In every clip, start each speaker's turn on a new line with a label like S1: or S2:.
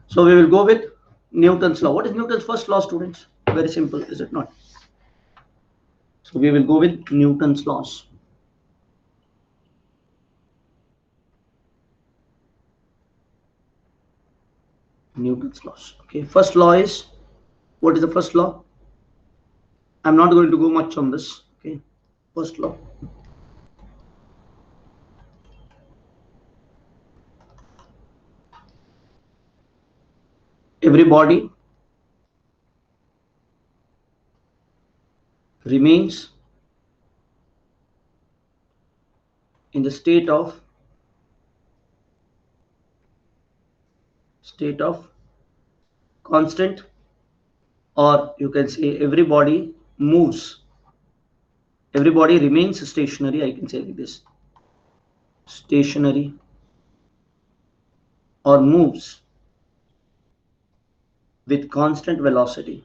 S1: So we will go with Newton's law. What is Newton's first law, students? Very simple, is it not? So we will go with Newton's laws. Newton's laws. Okay, first law is, what is the first law? I'm not going to go much on this. Okay, first law. Every body remains in the state of constant, or you can say everybody moves, everybody remains stationary. I can say like this, stationary, or moves with constant velocity.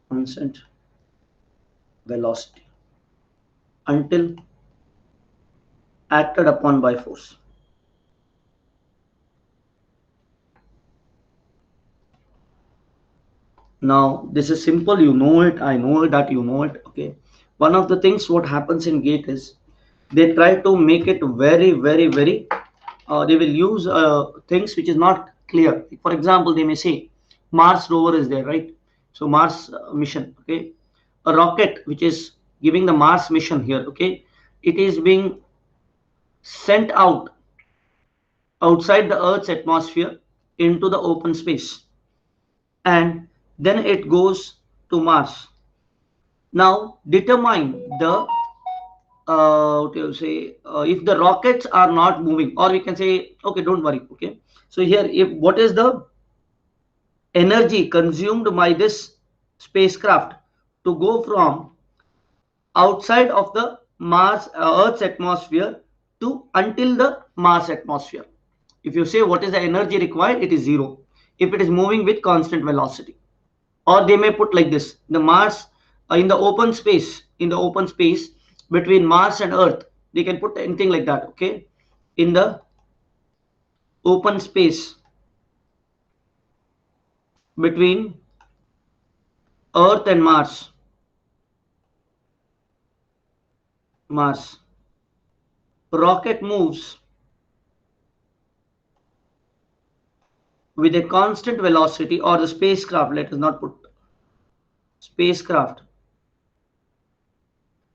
S1: Constant velocity until acted upon by force. Now this is simple, you know it, I know that you know it. Okay, one of the things what happens in GATE is they try to make it very they will use things which is not clear. For example, they may say Mars rover is there, right? So Mars mission, okay, a rocket which is giving the Mars mission here, okay, it is being sent out outside the Earth's atmosphere into the open space, and then it goes to Mars. Now determine the what do you say, if the rockets are not moving, or we can say, okay, don't worry. Okay, so here, if what is the energy consumed by this spacecraft to go from outside of the Mars Earth's atmosphere to until the Mars atmosphere. If you say what is the energy required, it is zero if it is moving with constant velocity. Or they may put like this: the Mars in the open space, between Mars and Earth, they can put anything like that. Okay, in the open space between Earth and Mars, rocket moves with a constant velocity, or the spacecraft, let us not put spacecraft,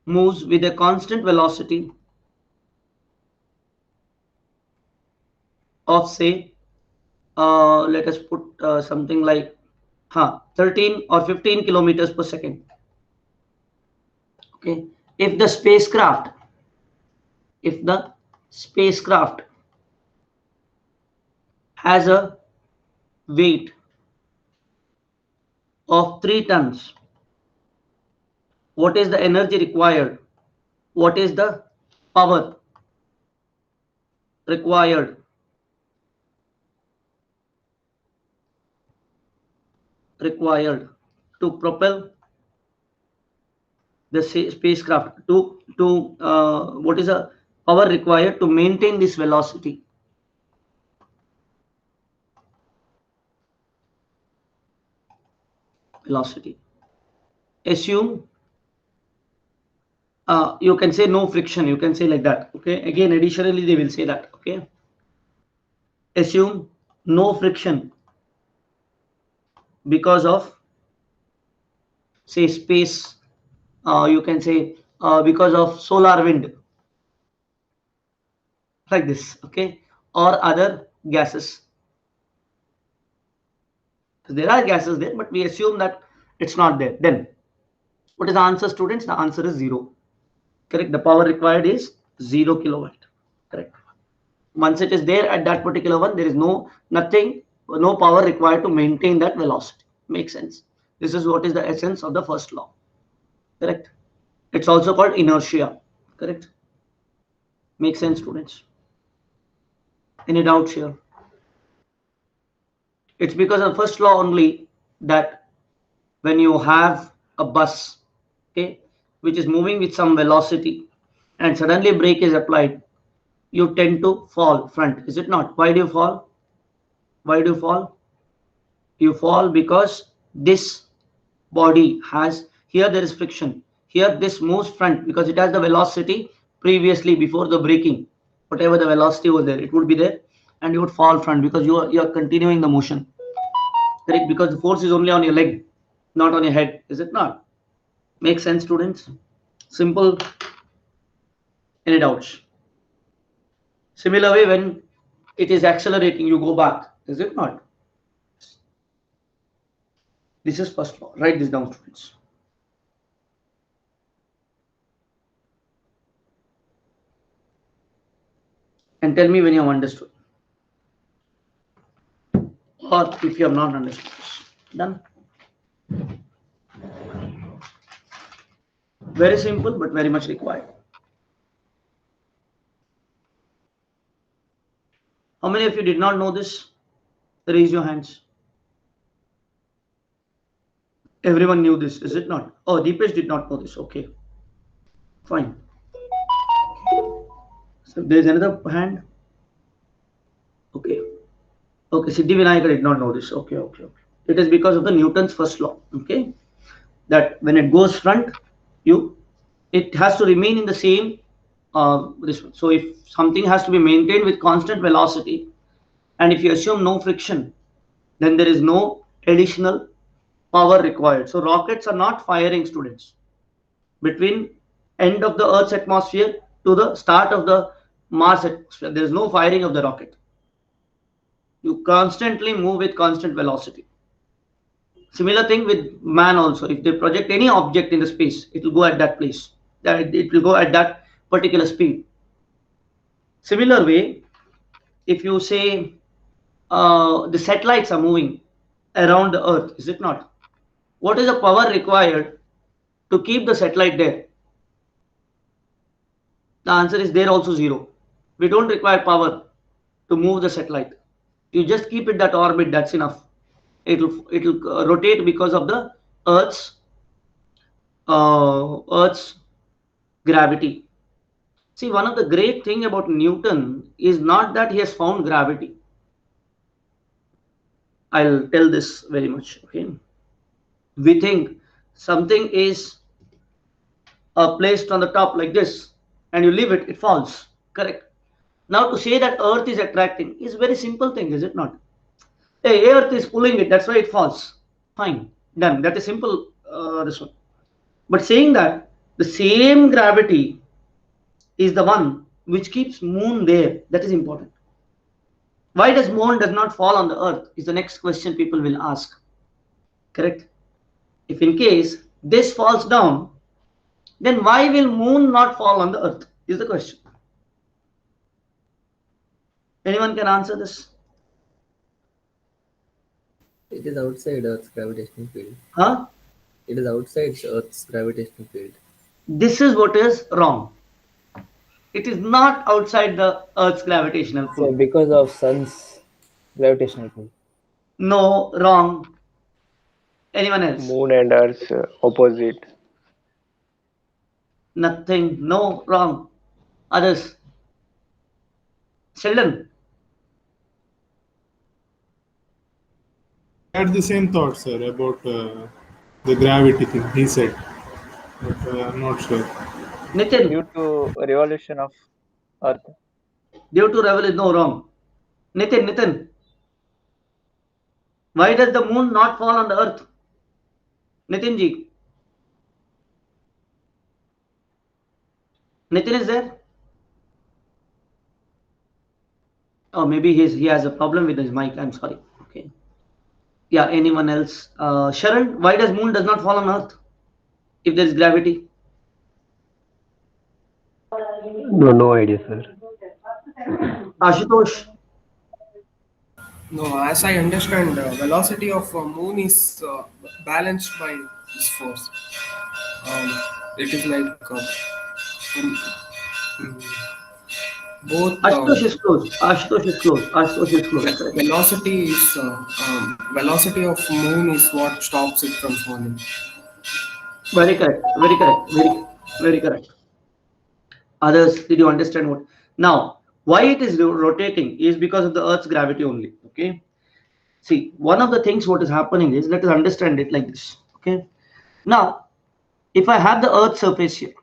S1: moves with a constant velocity of, say, let us put something like 13 or 15 kilometers per second. Okay, if the spacecraft has a weight of 3 tons, what is the energy required? What is the power required to propel the spacecraft, to what is the power required to maintain this velocity? Assume, you can say no friction, you can say like that. Okay, again, additionally they will say that. Okay, assume no friction because of, say, space, you can say because of solar wind, like this. Okay, or other gases. There are gases there, but we assume that it's not there. Then what is the answer, students? The answer is 0. Correct. The power required is 0 kilowatt. Correct. Once it is there at that particular one, there is no power required to maintain that velocity. Makes sense. This is what is the essence of the first law. Correct. It's also called inertia. Correct. Makes sense, students? Any doubts here? It's because of first law only that when you have a bus, okay, which is moving with some velocity, and suddenly brake is applied, you tend to fall front, is it not? Why do you fall? Why do you fall? You fall because this body has, here there is friction, here this moves front because it has the velocity previously before the braking, whatever the velocity was there, it would be there, and you would fall front because you are continuing the motion, correct? Because the force is only on your leg, not on your head, is it not? Make sense, students? Simple. Any doubts? Similar way, when it is accelerating, you go back, is it not? This is first law. Write this down, students. And tell me when you have understood, or if you have not understood this. Done. Very simple, but very much required. How many of you did not know this? Raise your hands. Everyone knew this, is it not? Oh, Deepesh did not know this. Okay, fine. So there is another hand. Okay. Okay, Siddhivinayaka did not know this. Okay, okay, okay. It is because of the Newton's first law. Okay, that when it goes front, it has to remain in the same this one. So if something has to be maintained with constant velocity, and if you assume no friction, then there is no additional power required. So rockets are not firing, students, between end of the Earth's atmosphere to the start of the Mars atmosphere. There is no firing of the rocket. You constantly move with constant velocity. Similar thing with man also. If they project any object in the space, it will go at that place. It will go at that particular speed. Similar way, if you say the satellites are moving around the Earth, is it not? What is the power required to keep the satellite there? The answer is there also zero. We don't require power to move the satellite. You just keep it that orbit, that's enough. It'll rotate because of the Earth's gravity. See, one of the great thing about Newton is not that he has found gravity. I'll tell this very much. Okay, we think something is placed on the top like this, and you leave it, it falls. Correct. Now, to say that Earth is attracting is very simple thing, is it not? Hey, Earth is pulling it, that's why it falls. Fine, done. That is simple. This one. But saying that the same gravity is the one which keeps moon there, that is important. Why does moon does not fall on the Earth is the next question people will ask. Correct. If in case this falls down, then why will moon not fall on the Earth is the question. Anyone can answer this?
S2: It is outside Earth's gravitational field.
S1: Huh?
S2: It is outside Earth's gravitational field.
S1: This is what is wrong. It is not outside the Earth's gravitational pull.
S3: So because of sun's gravitational pull.
S1: No, wrong. Anyone else?
S4: Moon and Earth opposite.
S1: Nothing. No, wrong. Others? Sheldon?
S5: I had the same thought, sir, about the gravity thing he said, but I'm not sure.
S1: Nitin?
S4: Due to revolution of Earth.
S1: Due to revolution, no, wrong. Nitin? Why does the moon not fall on the Earth? Nitin ji? Nitin is there? Oh, maybe he has a problem with his mic. I'm sorry. Okay. Yeah, anyone else? Sharon, why does moon does not fall on Earth if there is gravity?
S6: No idea, sir.
S1: Ashutosh?
S7: No, as I understand, velocity of moon is balanced by this force. It is like both.
S1: Ashutosh is close. Ashutosh is close. Correct.
S7: Velocity of moon is what stops it from falling.
S1: Very correct. Very correct. Others, did you understand what? Now, Why it is rotating is because of the Earth's gravity only. Okay. See, one of the things what is happening is, let us understand it like this. Okay. Now, if I have the Earth surface here,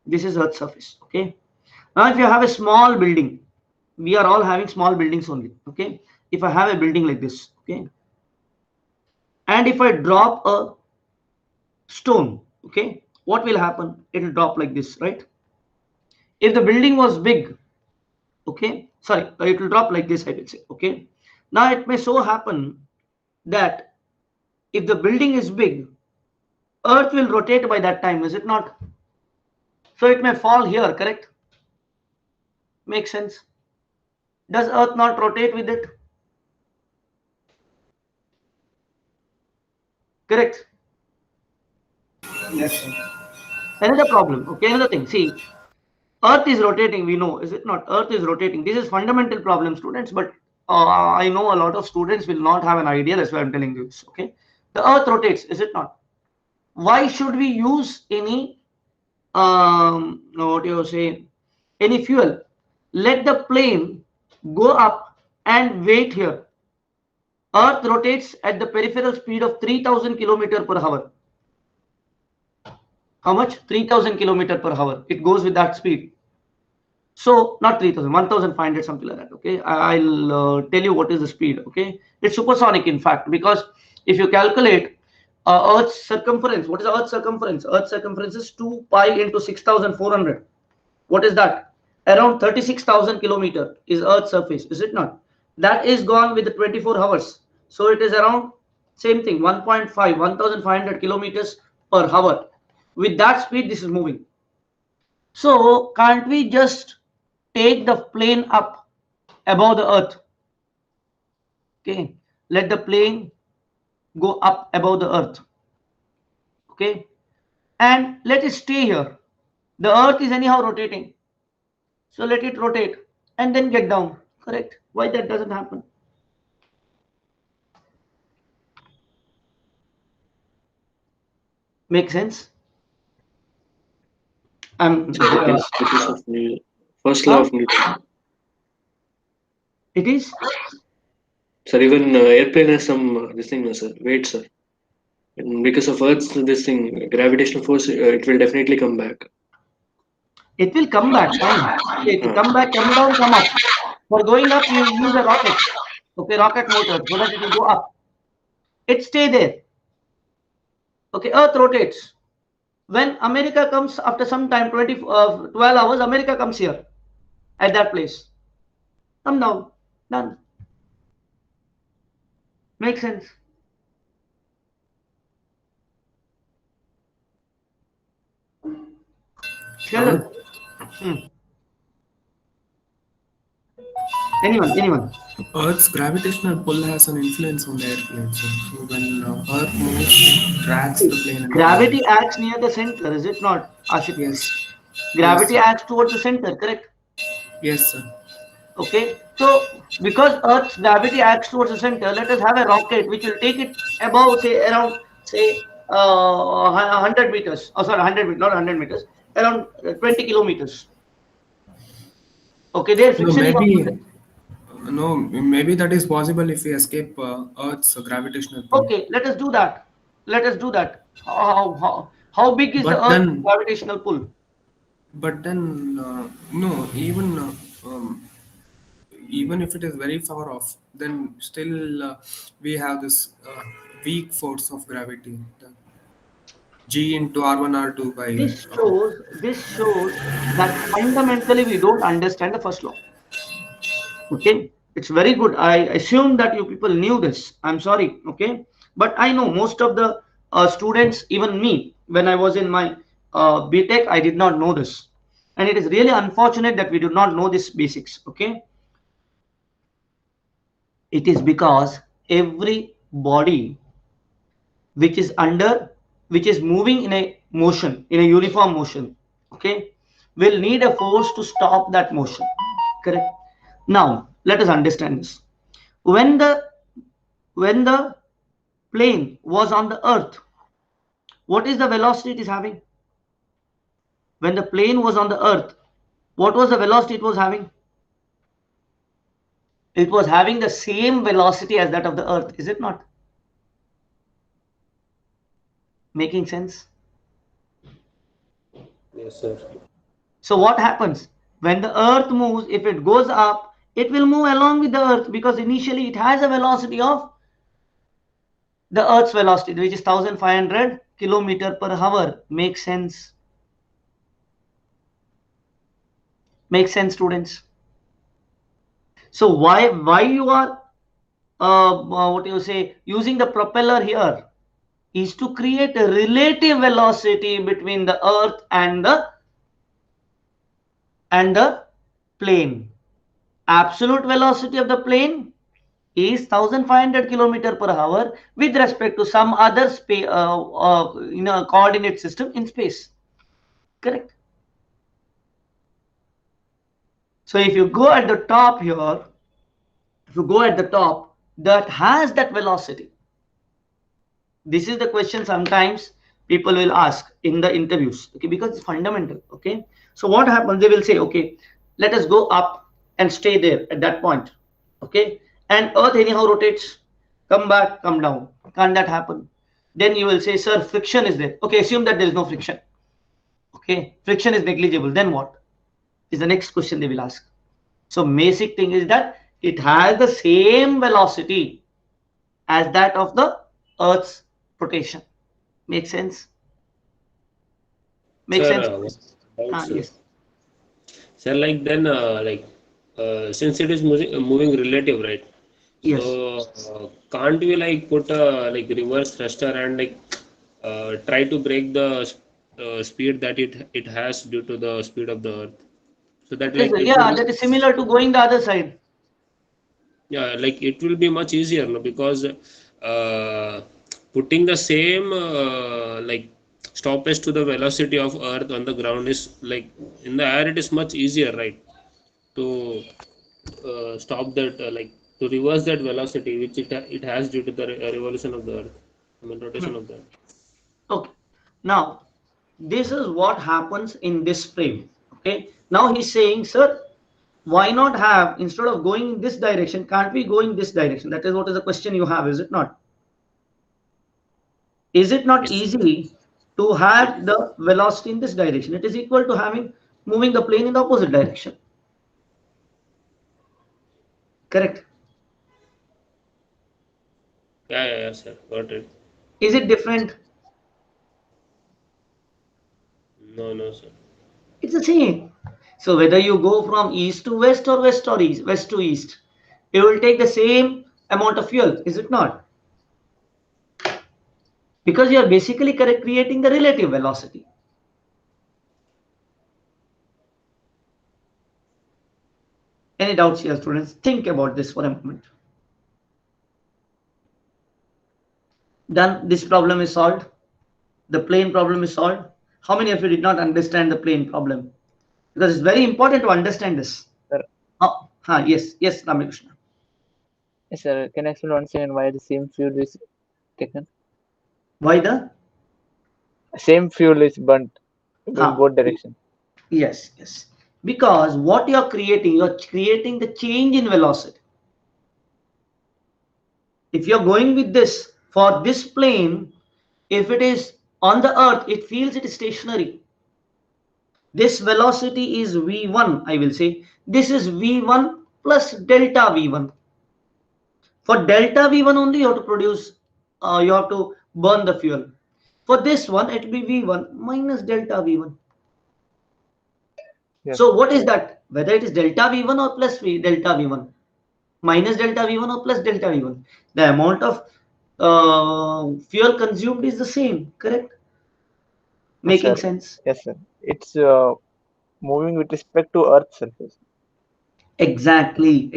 S1: this is Earth surface. Okay. Now, if you have a small building, we are all having small buildings only. Okay. If I have a building like this, okay, and if I drop a stone, okay, what will happen? It will drop like this, right? If the building was big, okay, sorry, it will drop like this, I will say. Okay. Now it may so happen that if the building is big, Earth will rotate by that time, is it not? So it may fall here, correct? Makes sense. Does Earth not rotate with it? Correct.
S7: Yes, sir.
S1: Another problem, okay, another thing. See, Earth is rotating, we know, is it not? Earth is rotating. This is fundamental problem, students, but I know a lot of students will not have an idea. That's why I'm telling you this, okay? The Earth rotates, is it not? Why should we use any, what do you say, any fuel? Let the plane go up and wait here. Earth rotates at the peripheral speed of 3000 kilometer per hour. How much? 3000 kilometer per hour. It goes with that speed. So not 3000, 1500, something like that. Okay, I'll tell you what is the speed. Okay, it's supersonic in fact, because if you calculate Earth's circumference, what is Earth's circumference? Earth's circumference is 2 pi into 6400. What is that? Around 36,000 kilometer is Earth's surface, is it not? That is gone with the 24 hours. So it is around same thing, 1.5, 1500 kilometers per hour. With that speed, this is moving. So can't we just take the plane up above the Earth? Okay, let the plane go up above the Earth. Okay, and let it stay here. The Earth is anyhow rotating, so let it rotate and then get down. Correct? Why that doesn't happen? Make sense?
S8: Because of first law of Newton.
S1: It is.
S8: Sir, even airplane has some this thing, no, sir. Weight, sir. And because of Earth's this thing, gravitational force, it will definitely come back.
S1: It will come back. Fine. Okay, to come back, come down, come up. For going up, you use a rocket. Okay, rocket motor, so that it will go up. It stay there. Okay, Earth rotates. When America comes after some time, 12 hours, America comes here at that place. Come down. Done. Makes sense. Sheldon. Anyone?
S7: Earth's gravitational pull has an influence on the airplane. So when Earth moves, drags the plane.
S1: Gravity acts near the center, is it not, Ashik?
S7: Yes.
S1: Gravity
S7: Yes.
S1: acts towards the center, correct?
S7: Yes, sir.
S1: Okay. So because Earth's gravity acts towards the center, let us have a rocket which will take it above, say, around, say, 100 meters. Oh, sorry, 100 meters, not 100 meters. Around 20 kilometers. Okay, there
S7: Maybe that is possible if we escape Earth's gravitational pull.
S1: Okay, let us do that. How big is the Earth's gravitational pull?
S7: But then, no, even if it is very far off, then still we have this weak force of gravity. G into R1 R2 by.
S1: This shows that fundamentally we don't understand the first law. Okay, it's very good. I assume that you people knew this. I'm sorry. Okay, but I know most of the students, even me, when I was in my BTech, I did not know this, and it is really unfortunate that we do not know this basics. Okay, it is because every body which is moving in a motion, in a uniform motion, okay, will need a force to stop that motion. Correct? Now let us understand this. When the plane was on the Earth, what is the velocity it is having? When the plane was on the Earth, what was the velocity it was having? it was having the same velocity as that of the Earth, is it not? Making sense?
S6: Yes, sir.
S1: So what happens? When the Earth moves, if it goes up, it will move along with the Earth, because initially it has a velocity of the Earth's velocity, which is 1500 kilometer per hour. Makes sense? Makes sense, students? So why you are what do you say, using the propeller here is to create a relative velocity between the Earth and the plane. Absolute velocity of the plane is 1500 kilometer per hour with respect to some other space, coordinate system in space. Correct? So if you go at the top here, if you go at the top, that has that velocity. This is the question sometimes people will ask in the interviews, okay, because it's fundamental. Okay, so what happens, they will say, okay, let us go up and stay there at that point. Okay, and Earth anyhow rotates, come back, come down. Can't that happen? Then you will say, sir, friction is there. Okay, assume that there is no friction. Okay, friction is negligible. Then what is the next question they will ask? So basic thing is that it has the same velocity as that of the Earth's rotation. Make sense? Make
S6: Sir,
S1: sense?
S6: doubt, sir.
S1: Yes.
S6: Sir, like then, since it is moving relative, right?
S1: Yes.
S6: So can't we like put a like reverse thruster and like try to break the speed that it has due to the speed of the Earth, so that like it will
S1: Yeah,
S6: be,
S1: that is similar to going the other side.
S6: yeah, like it will be much easier, no? Because putting the same like stoppage to the velocity of Earth on the ground is like in the air, it is much easier, right? To stop that, like to reverse that velocity which it has due to the revolution of the Earth, I mean rotation of the Earth.
S1: Okay. Now, this is what happens in this frame. Okay. Now he's saying, sir, why not have, instead of going in this direction, can't we go in this direction? That is what is the question you have, is it not? Is it not easy to have the velocity in this direction? It is equal to having moving the plane in the opposite direction. Correct?
S6: Yeah, sir, got it.
S1: Is it different?
S6: No, sir.
S1: It's the same. So whether you go from east to west or west or east, west to east, it will take the same amount of fuel, is it not? Because you are basically creating the relative velocity. Any doubts here, students? Think about this for a moment. Then this problem is solved. The plane problem is solved. How many of you did not understand the plane problem? Because it's very important to understand this.
S4: Sir.
S1: Oh, yes, Ramakrishna.
S4: Yes, sir. Can I explain once again why the same fuel is taken?
S1: Why the?
S4: Same fuel is burnt in both directions.
S1: Yes. Because what you're creating the change in velocity. If you're going with this, for this plane, if it is on the Earth, it feels it is stationary. This velocity is V1, I will say. This is V1 plus delta V1. For delta V1 only, you have to produce, you have to burn the fuel. For this one, it will be V1 minus delta V1.
S4: Yes.
S1: So what is that? Whether it is delta V1 or plus delta V1, minus delta V1 or plus delta V1, the amount of fuel consumed is the same, correct? Making sense?
S4: Yes, sir. It's moving with respect to Earth's surface.
S1: Exactly.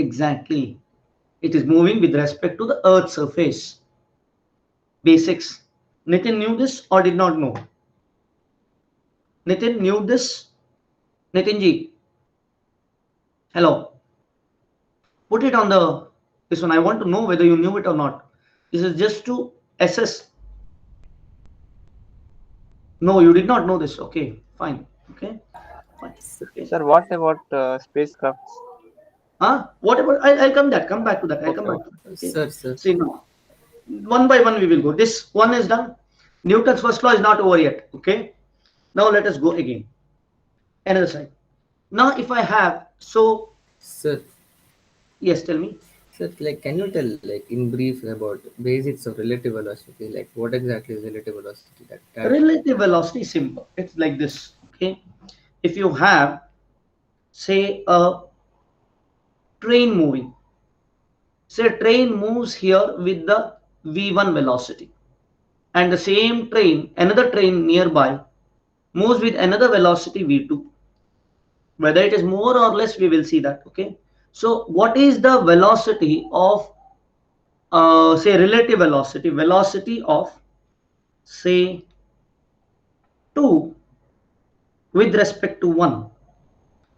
S1: It is moving with respect to the Earth's surface. Basics. Nitin knew this or did not know? Nitin knew this? Nitinji. Hello. Put it on this one. I want to know whether you knew it or not. This is just to assess. No, you did not know this. Okay, fine. Okay.
S4: Sir, what about spacecrafts?
S1: What about, I'll come back to that. I'll come back to that. Okay.
S2: Sir.
S1: See now, one by one we will go. This one is done. Newton's first law is not over yet. Okay. Now let us go again. Another side. Now if I have, so
S2: Sir,
S1: yes, tell me.
S2: sir, like, can you tell, like, in brief about basics of relative velocity? Like, what exactly is relative velocity? That
S1: Relative velocity is simple. It's like this. Okay. If you have, say, a train moving, say a train moves here with the v1 velocity, and the same train, another train nearby, moves with another velocity v2. Whether it is more or less, we will see that. Okay. So what is the velocity of, say, relative velocity? Velocity of, say, 2 with respect to 1.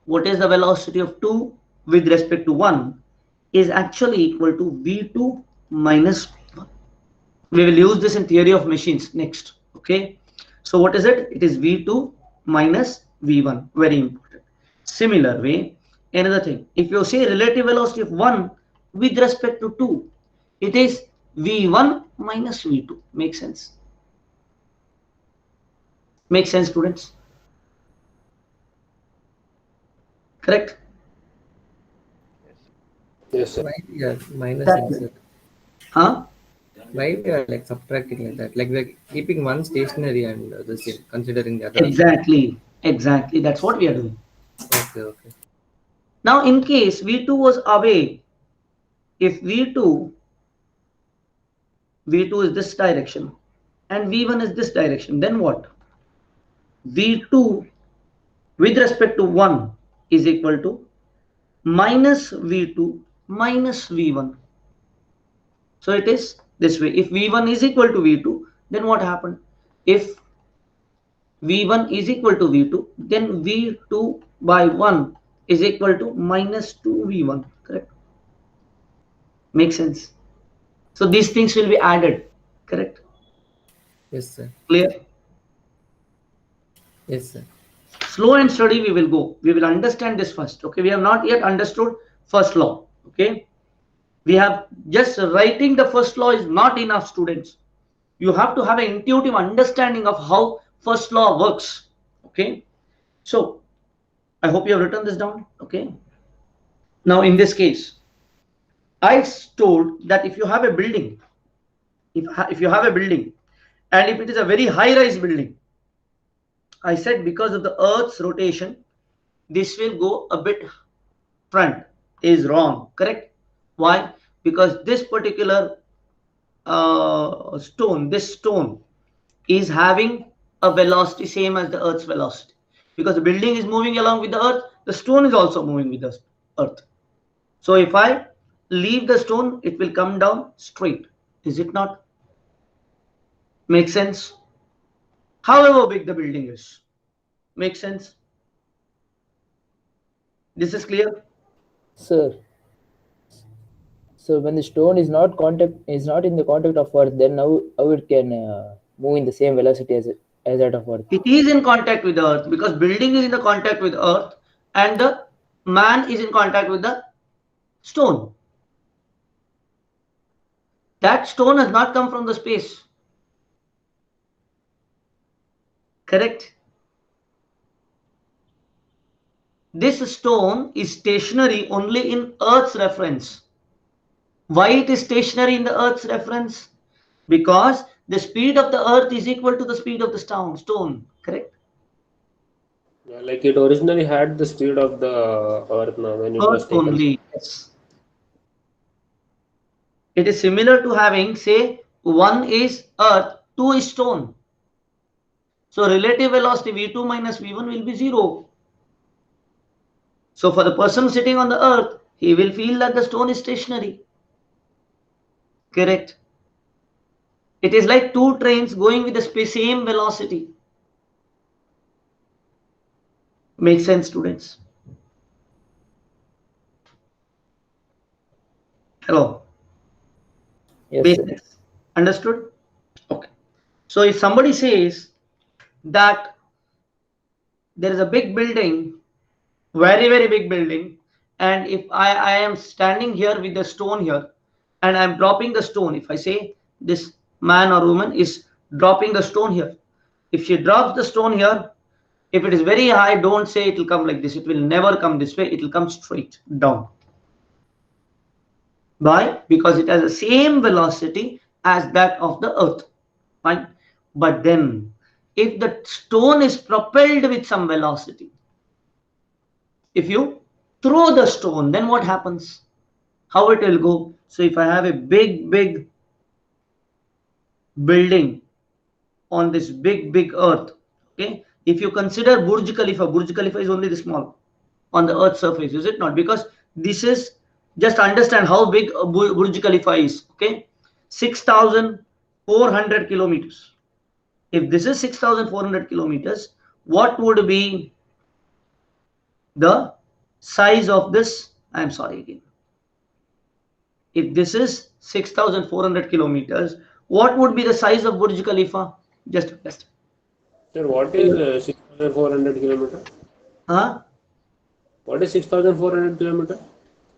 S1: What is the velocity of 2 with respect to 1 is actually equal to v2 minus 1. We will use this in theory of machines next. Okay. So what is it? It is v2 minus v1. Very important. Similar way, another thing, if you say relative velocity of 1 with respect to 2, it is v1 minus v2. Makes sense? Makes sense, students? Correct?
S6: Yes, sir.
S2: why we are minusing, sir?
S1: Huh?
S2: Why we are like subtracting like that? Like, we're keeping one stationary and the same, considering the other.
S1: Exactly. That's what we are doing.
S2: Okay.
S1: Now, in case v2 was away, if v2 is this direction and v1 is this direction, then what? v2 with respect to 1 is equal to minus v2 minus v1. So it is this way. If v1 is equal to v2, then what happened? If v1 is equal to v2, then v2 by 1 is equal to minus 2v1. Correct? Makes sense? So these things will be added. Correct?
S2: Yes, sir.
S1: Clear?
S2: Yes, sir.
S1: Slow and steady we will go. We will understand this first. Okay, we have not yet understood first law. Okay, we have just writing the first law is not enough, students. You have to have an intuitive understanding of how first law works. Okay, so I hope you have written this down. Okay, now in this case, I told that if you have a building, if you have a building, and if it is a very high-rise building, I said because of the Earth's rotation, this will go a bit front. Is wrong. Correct? Why? Because this particular stone, this stone is having a velocity same as the Earth's velocity. Because the building is moving along with the Earth, the stone is also moving with the Earth. So if I leave the stone, it will come down straight. Is it not? Make sense? However big the building is. Make sense? This is clear?
S3: Sir. So when the stone is not in the contact of Earth, then how it can move in the same velocity as that of Earth?
S1: It is in contact with the Earth because building is in the contact with Earth and the man is in contact with the stone. That stone has not come from the space. Correct? This stone is stationary only in Earth's reference. Why it is stationary in the Earth's reference? Because the speed of the Earth is equal to the speed of the stone. Correct?
S6: Yeah, like it originally had the speed of the Earth now when it was
S1: Earth
S6: taken.
S1: only. Yes. It is similar to having, say, 1 is Earth, 2 is stone. So relative velocity v2 minus v1 will be 0. So for the person sitting on the Earth, he will feel that the stone is stationary. Correct? It is like two trains going with the same velocity. Makes sense, students? Hello?
S3: Yes, sir.
S1: Basics. Understood? Okay. So if somebody says that there is a big building, very, very big building, and if I am standing here with the stone here, and I'm dropping the stone, if I say this man or woman is dropping the stone here, if she drops the stone here, if it is very high, don't say it will come like this. It will never come this way. It will come straight down. Why? Because it has the same velocity as that of the earth. Fine. But then, if the stone is propelled with some velocity, if you throw the stone, then what happens? How it will go? So if I have a big building on this big earth, okay, if you consider Burj Khalifa is only this small on the earth's surface, is it not? Because this is, just understand how big Burj Khalifa is, okay, 6,400 kilometers. If this is 6,400 kilometers, what would be the size of this? I'm sorry again. If this is 6,400 kilometers, what would be the size of Burj Khalifa? Just.
S6: Sir, what is 6,400 kilometer?
S1: Huh?
S6: What is 6,400 kilometer?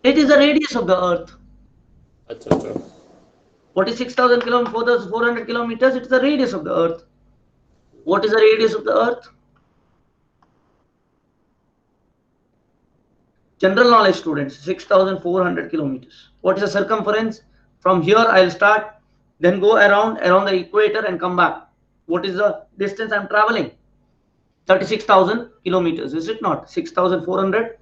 S1: It is the radius of the earth.
S6: Achha.
S1: What is 6,400 kilometers? It is the radius of the earth. What is the radius of the earth? General knowledge, students, 6,400 kilometers. What is the circumference? From here I'll start, then go around the equator and come back. What is the distance I'm traveling? 36,000 kilometers, is it not? 6,400,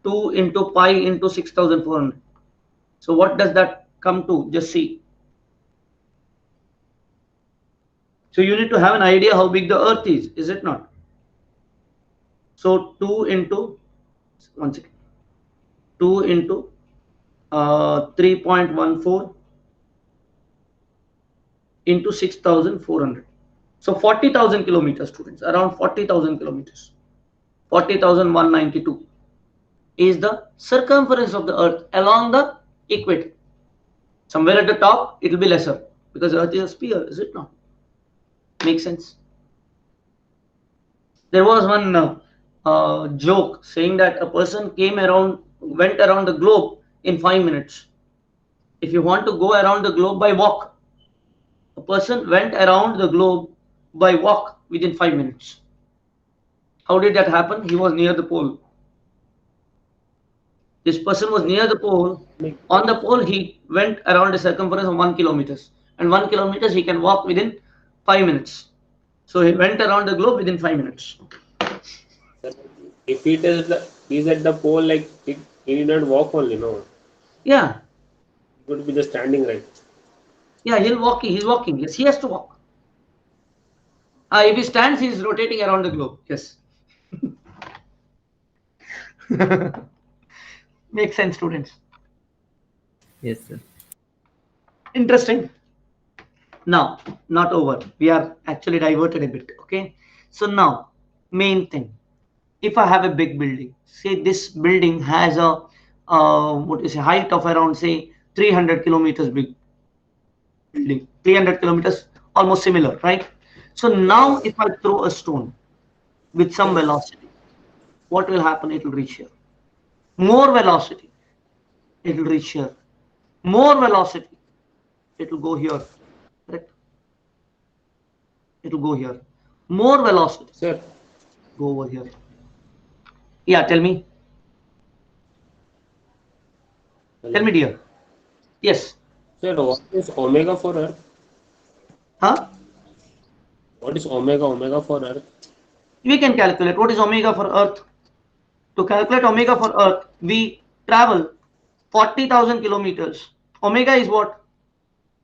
S1: 2 into pi into 6,400. So what does that come to? Just see. So you need to have an idea how big the earth is it not? So 2 into 3.14 into 6,400. So 40,000 kilometers, students, around 40,000 kilometers. 40,192 is the circumference of the earth along the equator. Somewhere at the top, it will be lesser because earth is a sphere, is it not? Makes sense. There was one joke saying that a person went around the globe in 5 minutes. If you want to go around the globe by walk, a person went around the globe by walk within 5 minutes. How did that happen? He was near the pole. This person was near the pole. On the pole, he went around a circumference of 1 kilometer. And 1 kilometer he can walk within 5 minutes. So he went around the globe within 5 minutes.
S6: If he's at the pole, like he did not walk only, no.
S1: Yeah.
S6: He would be just standing, right?
S1: Yeah, he's walking. Yes, he has to walk. If he stands, he's rotating around the globe. Yes. Makes sense, students.
S2: Yes, sir.
S1: Interesting. Now, not over. We are actually diverted a bit. Okay. So now, main thing. If I have a big building, say this building has a height of around, say, 300 kilometers big building. 300 kilometers, almost similar, right? So now if I throw a stone with some velocity, what will happen? It will reach here. More velocity, it will reach here. More velocity, it will go here. Correct? It will go here. More velocity,
S6: Sir,
S1: go over here. Yeah, tell me. Tell me, dear. Yes.
S6: sir, what is omega for Earth?
S1: Huh?
S6: What is omega for Earth?
S1: We can calculate what is omega for Earth. To calculate omega for Earth, we travel 40,000 kilometers. Omega is what?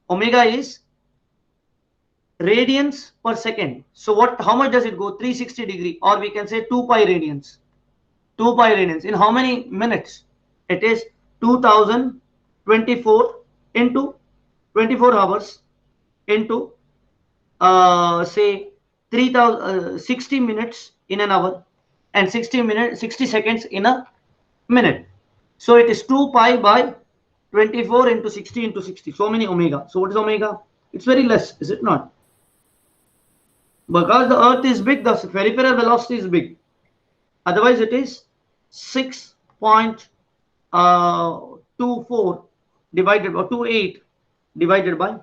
S1: Omega is radians per second. So what? How much does it go? 360 degree, or we can say 2 pi radians. 2 pi radians. In how many minutes? It is 2024 into 24 hours into say 60 minutes in an hour and 60 seconds in a minute. So it is 2 pi by 24 into 60 into 60. So many omega. So what is omega? It's very less, is it not? Because the earth is big, the peripheral velocity is big. Otherwise it is 6.5 24 divided by 28 divided by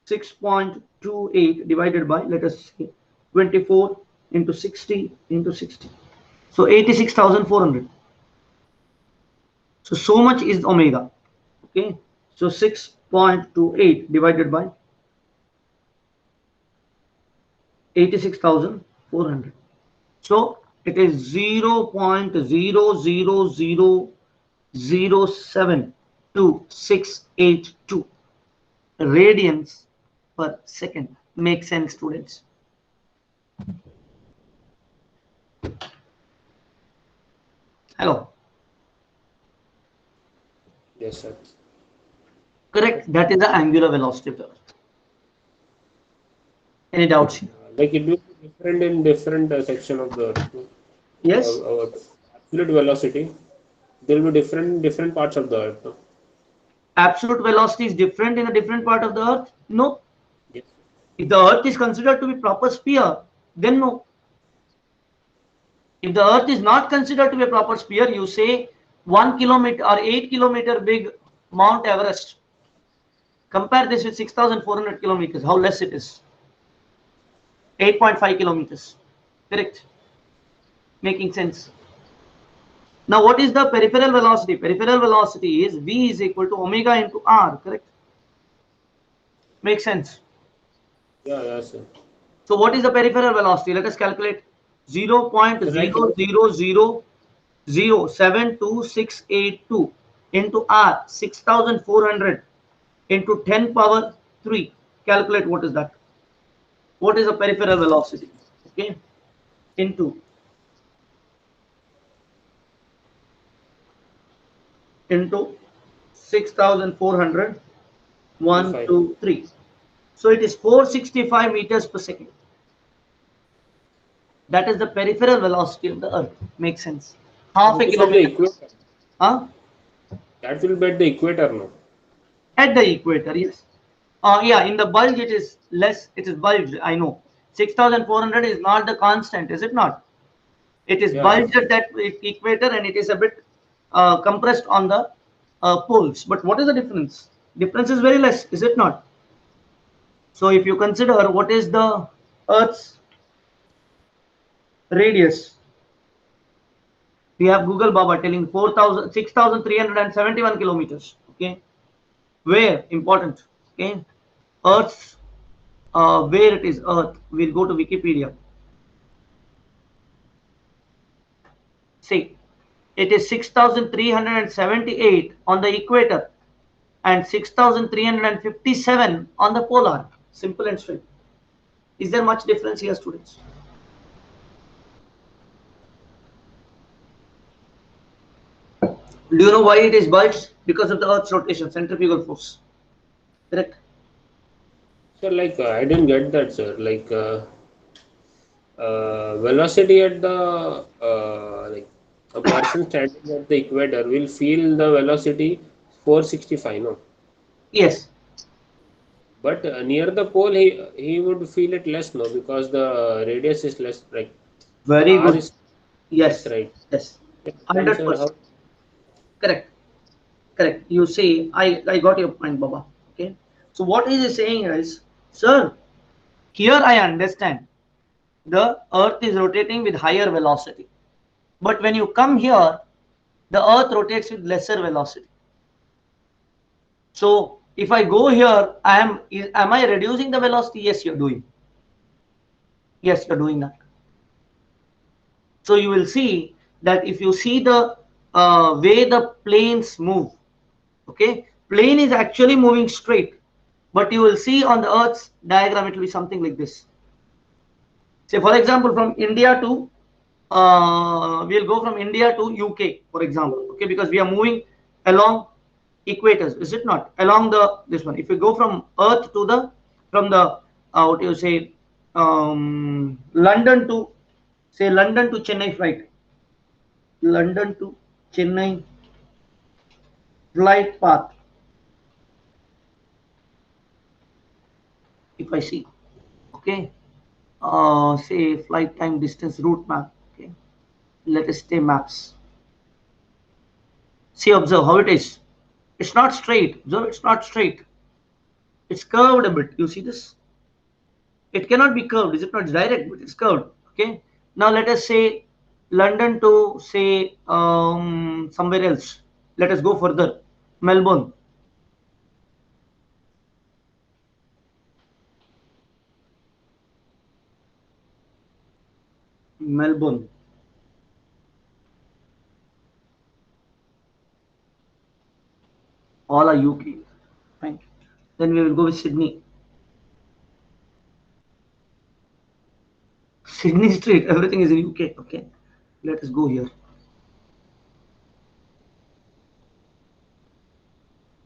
S1: 6.28 divided by, let us say, 24 into 60 into 60. So 86,400. So much is omega. Okay. So 6.28 divided by 86,400. So it is 0.00007262 radians per second. Makes sense, students? Hello.
S6: Yes, sir.
S1: Correct. That is the angular velocity of the Earth. Any doubts here?
S6: Like it will be different in different section of the Earth.
S1: Yes.
S6: Absolute velocity, there will be different parts of the Earth. No?
S1: Absolute velocity is different in a different part of the Earth? No.
S6: Yes.
S1: If the Earth is considered to be proper sphere, then no. If the Earth is not considered to be a proper sphere, you say 1 kilometer or 8 kilometer big Mount Everest. Compare this with 6,400 kilometers. How less it is? 8.5 kilometers. Correct. Making sense. Now, what is the peripheral velocity? Peripheral velocity is V is equal to omega into R. Correct. Makes sense.
S6: Yeah, yes, sir.
S1: So, what is the peripheral velocity? Let us calculate. 0.0000072682 into R, 6,400 into 10 power 3. Calculate what is that. What is the peripheral velocity? Okay. Into 6,400. 1, 2, 3. So it is 465 meters per second. That is the peripheral velocity of the Earth. Makes sense. Half a kilometer. Huh?
S6: That will be at the equator, no?
S1: At the equator, yes. Yeah, in the bulge it is less. It is bulged. I know. 6,400 is not the constant, is it not? It is bulged at that equator and it is a bit compressed on the poles. But what is the difference? Difference is very less, is it not? So if you consider what is the Earth's radius, we have Google Baba telling 6,371 kilometers. Okay, where important. Okay, Earth's where it is Earth. We'll go to Wikipedia. See, it is 6,378 on the equator and 6,357 on the polar. Simple and straight. Is there much difference here, students? Do you know why it is bulged? Because of the Earth's rotation, centrifugal force. Correct?
S6: Sir, like I didn't get that, sir. Like velocity at the like a person standing at the equator will feel the velocity 465, no?
S1: Yes.
S6: But near the pole, he would feel it less, no, because the radius is less, right?
S1: Very
S6: R
S1: good.
S6: is
S1: Yes.
S6: right.
S1: Yes.
S6: Then, sir,
S1: 100%. Correct. Correct. You see, I got your point, Baba. Okay. So what he is saying is, sir, here I understand the Earth is rotating with higher velocity. But when you come here, the Earth rotates with lesser velocity. So if I go here, am I reducing the velocity? Yes, you're doing. Yes, you're doing that. So you will see that if you see the way the planes move, okay, plane is actually moving straight, but you will see on the Earth's diagram it will be something like this. Say for example, from India to we'll go from India to UK, for example, okay, because we are moving along equators, is it not? Along the this one. If you go from Earth to the what do you say, London to say London to Chennai flight, London to Chennai flight path. If I see, okay, say flight time, distance, route map. Okay, let us say maps. See, observe how it is. It's not straight. Observe, it's not straight. It's curved a bit. You see this? It cannot be curved. Is it not? It's direct, but it's curved. Okay. Now let us say London to say somewhere else. Let us go further. Melbourne. Melbourne. All are UK. Fine. Then we will go with Sydney. Sydney Street. Everything is in UK. Okay. Let us go here.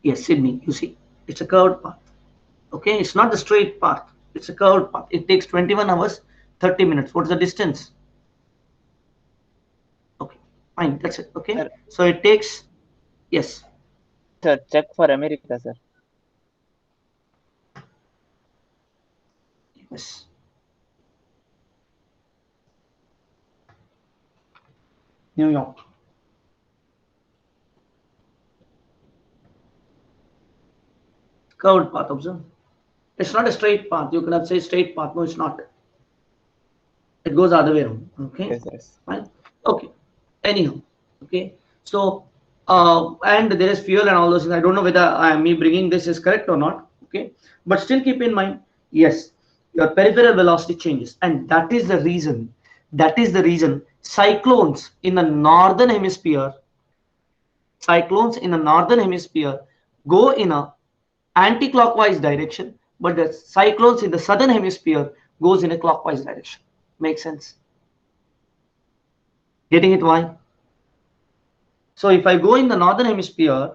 S1: Yes, Sydney. You see, it's a curved path. Okay, it's not the straight path. It's a curved path. It takes 21 hours, 30 minutes. What's the distance? Okay, fine. That's it. Okay.
S4: Sir.
S1: So it takes, yes.
S4: Sir, check for America, sir.
S1: Yes. New York. Curved path, observe. It's not a straight path. You cannot say straight path. No, it's not. It goes the other way around. Okay.
S4: Yes, yes.
S1: Fine. Okay. Anyhow. Okay. So, and there is fuel and all those things. I don't know whether me bringing this is correct or not. Okay. But still keep in mind, yes, your peripheral velocity changes. And that is the reason, cyclones in the northern hemisphere, go in a anti-clockwise direction, but the cyclones in the southern hemisphere goes in a clockwise direction. Makes sense? Getting it why? So if I go in the northern hemisphere,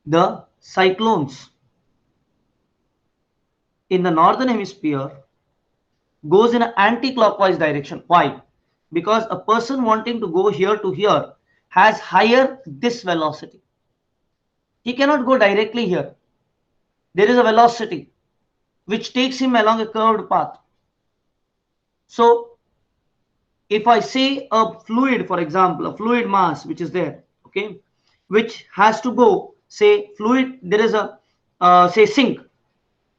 S1: the cyclones in the northern hemisphere goes in an anti-clockwise direction. Why? Because a person wanting to go here to here has higher this velocity. He cannot go directly here. There is a velocity which takes him along a curved path. So if I say a fluid, for example, a fluid mass which is there, okay, which has to go, say fluid, there is a say sink.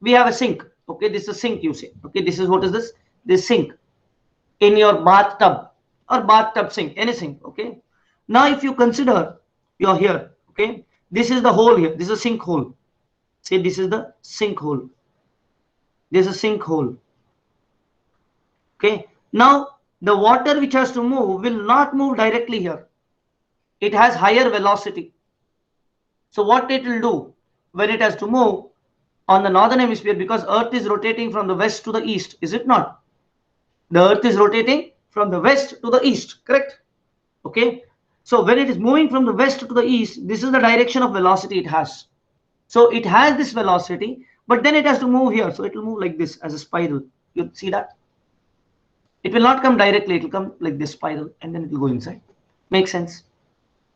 S1: We have a sink. Okay, this is a sink, you say. Okay, this is what is this? This sink in your bathtub or bathtub sink, any sink. Okay. Now if you consider you're here, okay, this is the hole here. This is a sink hole. Say this is the sink hole. This is a sink hole. Okay. Now the water which has to move will not move directly here. It has higher velocity. So what it will do when it has to move on the northern hemisphere, because Earth is rotating from the west to the east, is it not? The Earth is rotating from the west to the east, correct? Okay. So when it is moving from the west to the east, this is the direction of velocity it has. So it has this velocity, but then it has to move here. So it will move like this as a spiral. You see that? It will not come directly. It will come like this spiral and then it will go inside. Makes sense?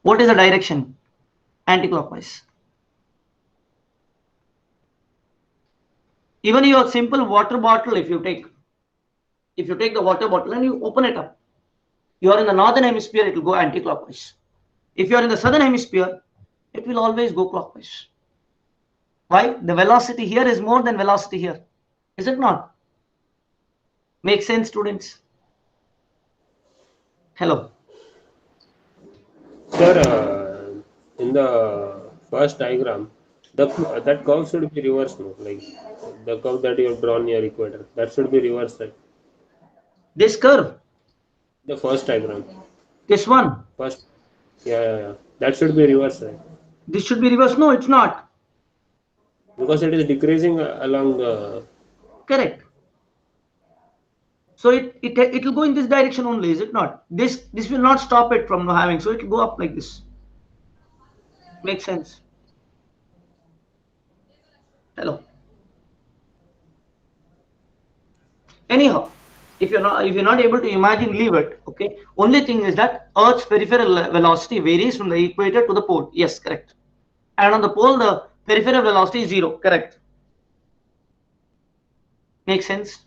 S1: What is the direction? Anti-clockwise. Even your simple water bottle, if you take the water bottle and you open it up, you are in the northern hemisphere, it will go anti-clockwise. If you are in the southern hemisphere, it will always go clockwise. Why? The velocity here is more than velocity here. Is it not? Make sense, students? Hello.
S6: Sir, in the first diagram, that curve should be reversed, no? Like the curve that you have drawn near equator, that should be reversed, right?
S1: This curve,
S6: The first diagram,
S1: this one,
S6: first, yeah, that should be reversed, right?
S1: this should be reversed. No, it's not.
S6: Because it is decreasing along the.
S1: Correct. So it will go in this direction only, is it not? This will not stop it from having. So it will go up like this. Makes sense. Hello. Anyhow, if you're not able to imagine, leave it. Okay. Only thing is that Earth's peripheral velocity varies from the equator to the pole. Yes, correct. And on the pole, the peripheral velocity is 0. Correct. Makes sense.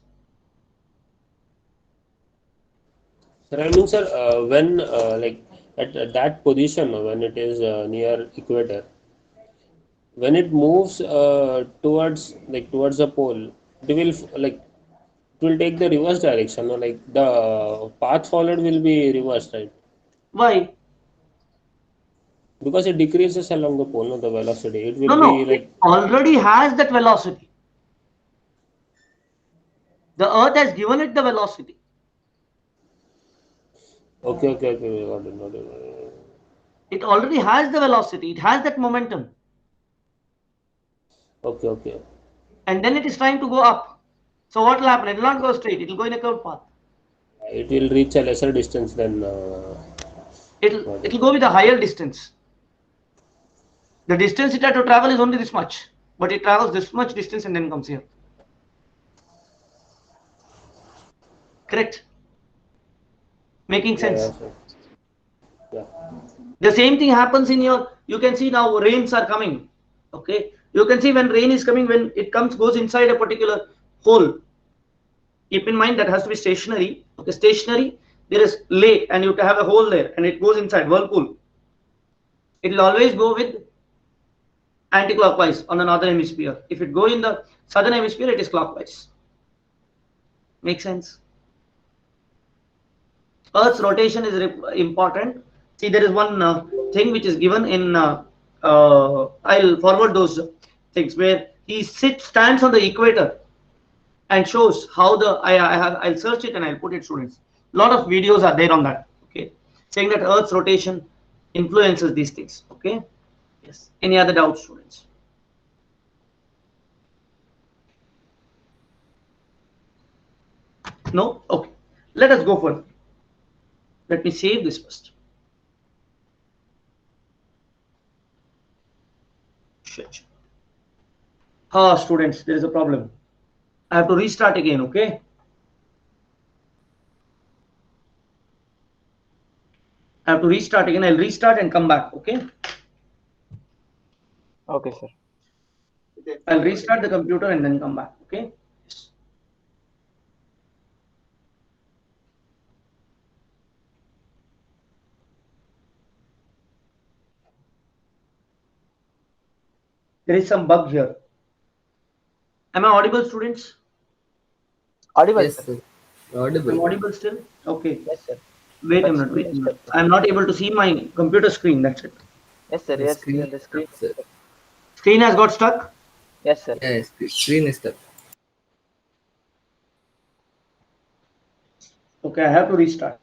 S6: Sir, I mean, sir, when like at that position when it is near equator, when it moves towards the pole, it will it will take the reverse direction, no? Like the path followed will be reversed, right?
S1: Why?
S6: Because it decreases along the pole, no, the velocity. It
S1: No,
S6: will
S1: no,
S6: be
S1: it
S6: like
S1: already has that velocity. The Earth has given it the velocity.
S6: okay, got it.
S1: It already has the velocity. It has that momentum.
S6: Okay.
S1: And then it is trying to go up. So what will happen? It will not go straight. It will go in a curved path.
S6: It will reach a lesser distance than got
S1: It'll
S6: it.
S1: go with a higher distance. The distance it had to travel is only this much, but it travels this much distance and then comes here. Correct? Making
S6: Yeah,
S1: sense?
S6: sir. Yeah.
S1: The same thing happens in your. You can see now rains are coming. Okay, you can see when rain is coming, when it comes, goes inside a particular hole. Keep in mind that has to be stationary. Okay, stationary. There is lake, and you have a hole there, and it goes inside whirlpool. It will always go with anti-clockwise on the northern hemisphere. If it go in the southern hemisphere, it is clockwise. Make sense? Earth's rotation is important. See, there is one thing which is given in. I'll forward those things where he stands on the equator and shows how the. I'll search it and I'll put it, students. A lot of videos are there on that. Okay, saying that Earth's rotation influences these things. Okay. Yes. Any other doubts, students? No. Okay. Let us go further. Let me save this first. Shit. Students, there is a problem. I have to restart again, okay? I have to restart again. I'll restart and come back, okay?
S4: Okay, sir.
S1: I'll restart the computer and then come back, okay? Yes. There is some bug here. Am I audible, students?
S4: Audible,
S2: Yes,
S4: sir.
S2: sir. Audible.
S1: I'm audible still? Okay.
S4: Yes, sir.
S1: Wait a
S4: But
S1: minute, wait a
S4: screen is
S1: minute.
S4: stuck.
S1: I'm not able to see my computer screen, that's it.
S4: Yes, sir.
S2: The
S4: Yes,
S2: screen
S4: the
S2: is
S4: screen.
S2: stuck, sir.
S1: Screen has got stuck?
S4: Yes, sir.
S2: Yes, the screen is stuck.
S1: Okay, I have to restart.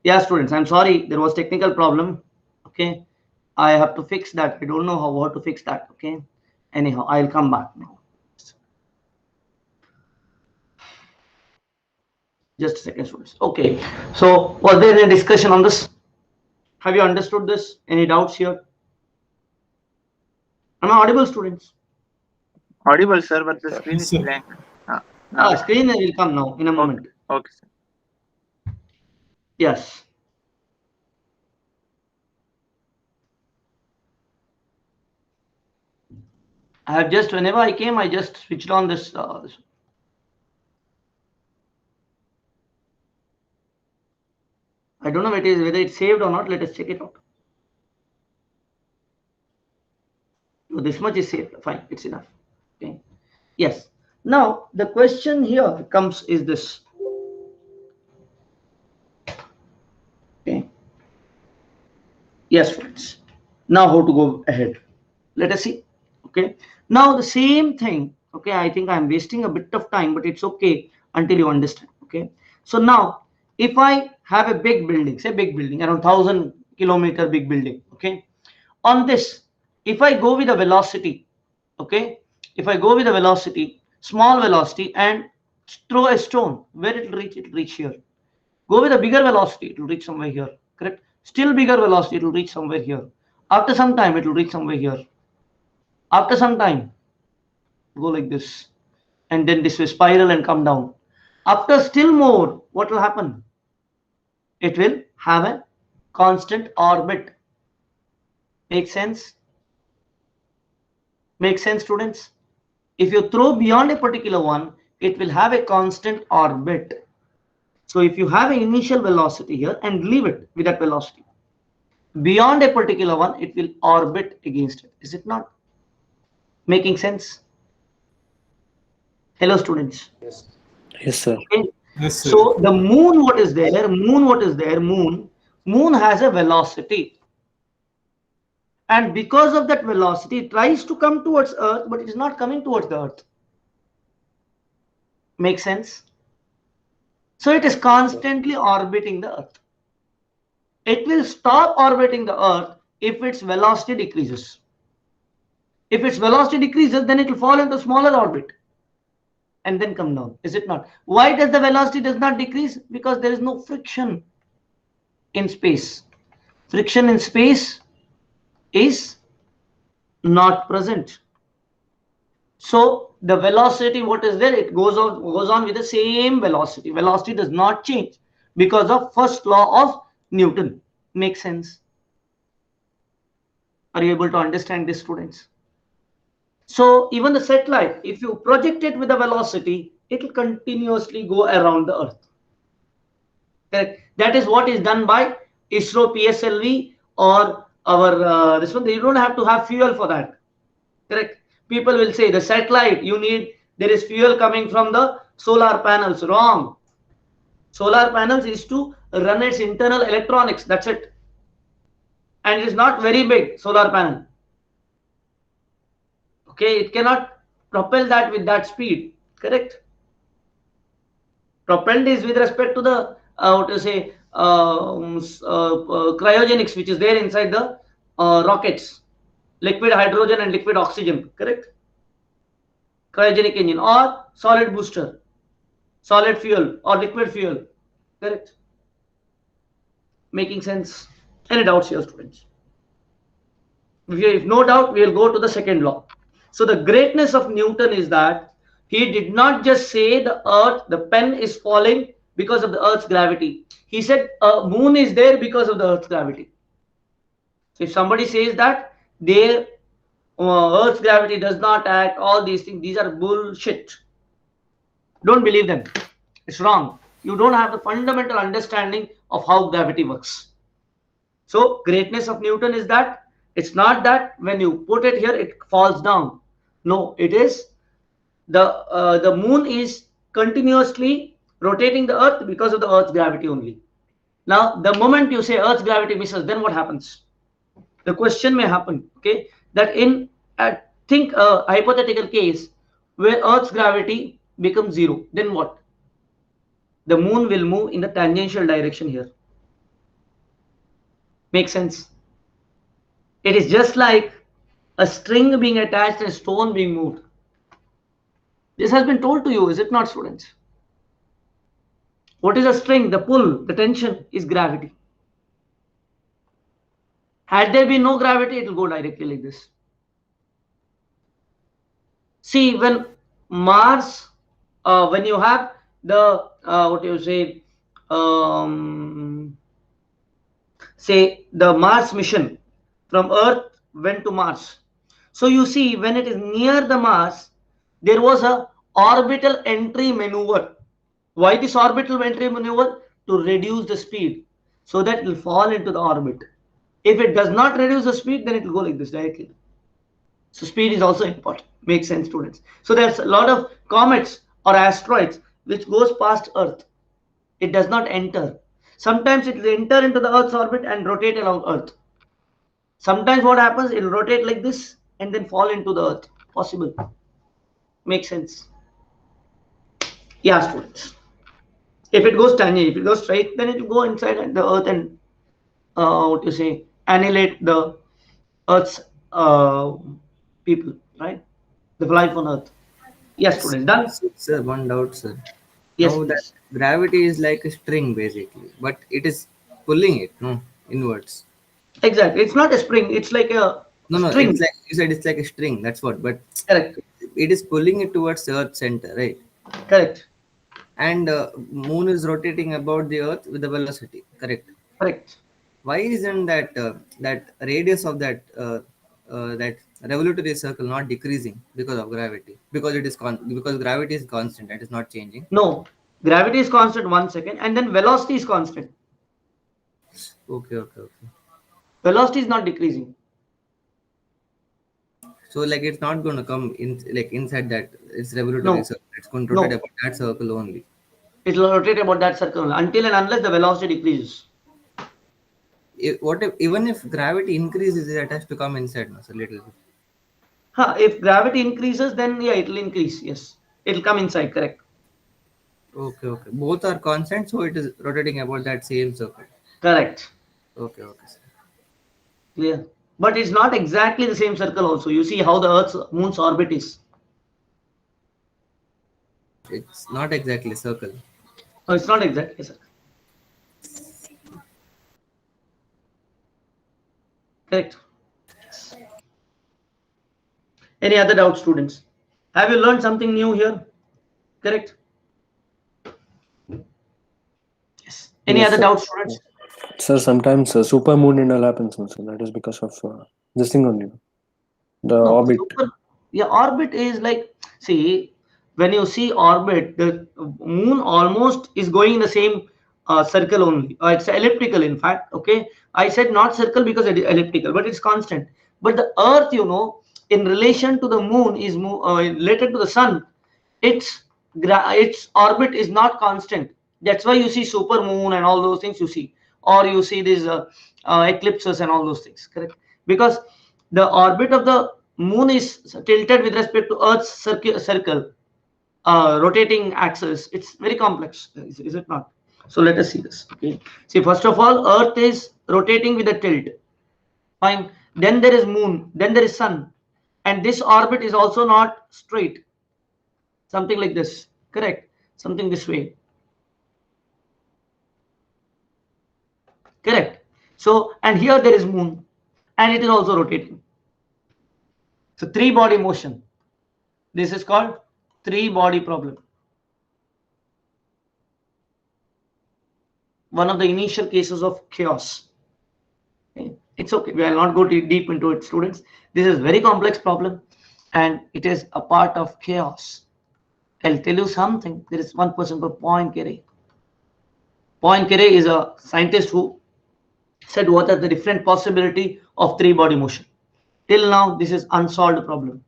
S1: Yeah, students, I'm sorry, there was technical problem. Okay, I have to fix that. I don't know how to fix that. Okay, anyhow, I'll come back now. Just a second, students. Okay, so was there any discussion on this? Have you understood this? Any doubts here? Am I audible, students?
S9: Audible, sir, but the
S4: Sir.
S9: screen
S5: Yes,
S9: is
S5: sir.
S9: blank. Now,
S1: Screen will come now in a moment.
S9: okay, sir.
S1: Yes. I have just, whenever I came, I just switched on this. I don't know whether it's saved or not. Let us check it out. Oh, this much is saved. Fine, it's enough. Okay. Yes. Now the question here comes is this. Okay. Yes, friends. Now how to go ahead? Let us see. Okay. Now the same thing. Okay. I think I'm wasting a bit of time, but it's okay until you understand. Okay. So now, if I have a big building, say big building, around 1,000-kilometer big building. Okay. On this, if I go with a velocity, okay, if I go with a velocity, small velocity, and throw a stone, where it will reach? It will reach here. Go with a bigger velocity, it will reach somewhere here. Correct? Still bigger velocity, it will reach somewhere here. After some time, it will reach somewhere here. After some time, go like this, and then this will spiral and come down. After still more, what will happen? It will have a constant orbit. Make sense? Make sense, students? If you throw beyond a particular one, it will have a constant orbit. So if you have an initial velocity here and leave it with that velocity, beyond a particular one, it will orbit against it. Is it not making sense? Hello, students.
S2: Yes, sir.
S1: Okay.
S5: Yes, sir.
S1: So the moon, what is there? Moon, what is there? Moon has a velocity. And because of that velocity, it tries to come towards Earth, but it is not coming towards the Earth. Make sense? So it is constantly orbiting the Earth. It will stop orbiting the Earth if its velocity decreases. If its velocity decreases, then it will fall into smaller orbit and then come down. Is it not? Why does the velocity does not decrease? Because there is no friction in space. Friction in space is not present. So the velocity, what is there? It goes on with the same velocity. Velocity does not change because of first law of Newton. Makes sense? Are you able to understand this, students? So even the satellite, if you project it with a velocity, it will continuously go around the Earth. Correct? That is what is done by ISRO, PSLV, or our this one. You don't have to have fuel for that. Correct? People will say the satellite, there is fuel coming from the solar panels. Wrong. Solar panels is to run its internal electronics. That's it. And it is not very big, solar panel. Okay, it cannot propel that with that speed. Correct? Propelled is with respect to the cryogenics, which is there inside the rockets. Liquid hydrogen and liquid oxygen. Correct? Cryogenic engine or solid booster, solid fuel or liquid fuel. Correct? Making sense? Any doubts here, students? If no doubt, we will go to the second law. So the greatness of Newton is that he did not just say the pen is falling because of the Earth's gravity. He said a moon is there because of the Earth's gravity. So if somebody says that Earth's gravity does not act, all these things, these are bullshit. Don't believe them. It's wrong. You don't have the fundamental understanding of how gravity works. So greatness of Newton is that it's not that when you put it here, it falls down. No, it is the moon is continuously rotating the Earth because of the Earth's gravity only. Now, the moment you say Earth's gravity misses, then what happens? The question may happen, okay, that think a hypothetical case where Earth's gravity becomes zero, then what? The moon will move in the tangential direction here. Makes sense? It is just like a string being attached and a stone being moved. This has been told to you, is it not, students? What is a string? The pull, the tension is gravity. Had there been no gravity, it will go directly like this. See, when Mars, when you have the, what do you say, say the Mars mission from Earth went to Mars. So you see, when it is near the Mars, there was a orbital entry maneuver. Why this orbital entry maneuver? To reduce the speed so that it will fall into the orbit. If it does not reduce the speed, then it will go like this directly. So speed is also important. Makes sense, students. So there's a lot of comets or asteroids which goes past Earth. It does not enter. Sometimes it will enter into the Earth's orbit and rotate around Earth. Sometimes what happens, it will rotate like this and then fall into the Earth. Possible. Makes sense. Yeah, students. If it goes tangent, if it goes straight, then it will go inside the Earth and what you say, annihilate the Earth's people, right? The life on Earth. Yes, students. Done.
S2: Sir, one doubt, sir.
S1: Yes,
S2: Now that
S1: please.
S2: gravity is like a string basically, but it is pulling it, no, inwards.
S1: Exactly. It's not a spring. It's like a
S2: No,
S1: string.
S2: it's like you said, it's like a string. That's what. But
S1: Correct.
S2: it is pulling it towards the Earth center, right?
S1: Correct.
S2: And moon is rotating about the Earth with the velocity. Correct.
S1: Correct.
S2: Why isn't that that radius of that that revolutionary circle not decreasing because of gravity? Because it is because gravity is constant and it's not changing.
S1: No. Gravity is constant 1 second, and then velocity is constant.
S2: Okay.
S1: Velocity is not decreasing.
S2: So like it's not going to come in like inside that it's revolutionary
S1: No.
S2: circle. It's going to rotate
S1: No.
S2: about that circle only.
S1: It will rotate about that circle until and unless the velocity decreases.
S2: Even if gravity increases, it has to come inside, no, so little bit.
S1: If gravity increases, then yeah, it will increase. Yes, it will come inside. Correct.
S2: Okay. Both are constant, so it is rotating about that same circle.
S1: Correct.
S2: Okay. Sir.
S1: Clear. But it's not exactly the same circle. Also, you see how the Earth's moon's orbit is.
S2: It's not exactly circle.
S1: No, it's not exactly a circle. Correct. Any other doubts, students? Have you learned something new here? Correct. Yes. Any
S10: Yes,
S1: other
S10: sir.
S1: doubts, students?
S10: Sir, sometimes supermoon and all happens also. That is because of this thing only. The
S1: No,
S10: orbit.
S1: orbit is like, see, when you see orbit, the moon almost is going in the same circle only. It's elliptical, in fact. Okay, I said not circle because it is elliptical, but it's constant. But the Earth, in relation to the moon, is related to the sun. Its orbit is not constant. That's why you see super moon and all those things you see, or you see these eclipses and all those things. Correct, because the orbit of the moon is tilted with respect to Earth's circle rotating axis. It's very complex, is it not? So let us see this. Okay, see, first of all, Earth is rotating with a tilt. Fine. Then there is moon, then there is sun, and this orbit is also not straight. Something like this. Correct. Something this way. Correct. So, and here there is moon, and it is also rotating. So three body motion. This is called three body problem. One of the initial cases of chaos. Okay. It's okay. We will not go deep into it, students. This is very complex problem, and it is a part of chaos. I'll tell you something. There is one person called Poincaré. Poincaré is a scientist who said what are the different possibility of three body motion. Till now, this is unsolved problem.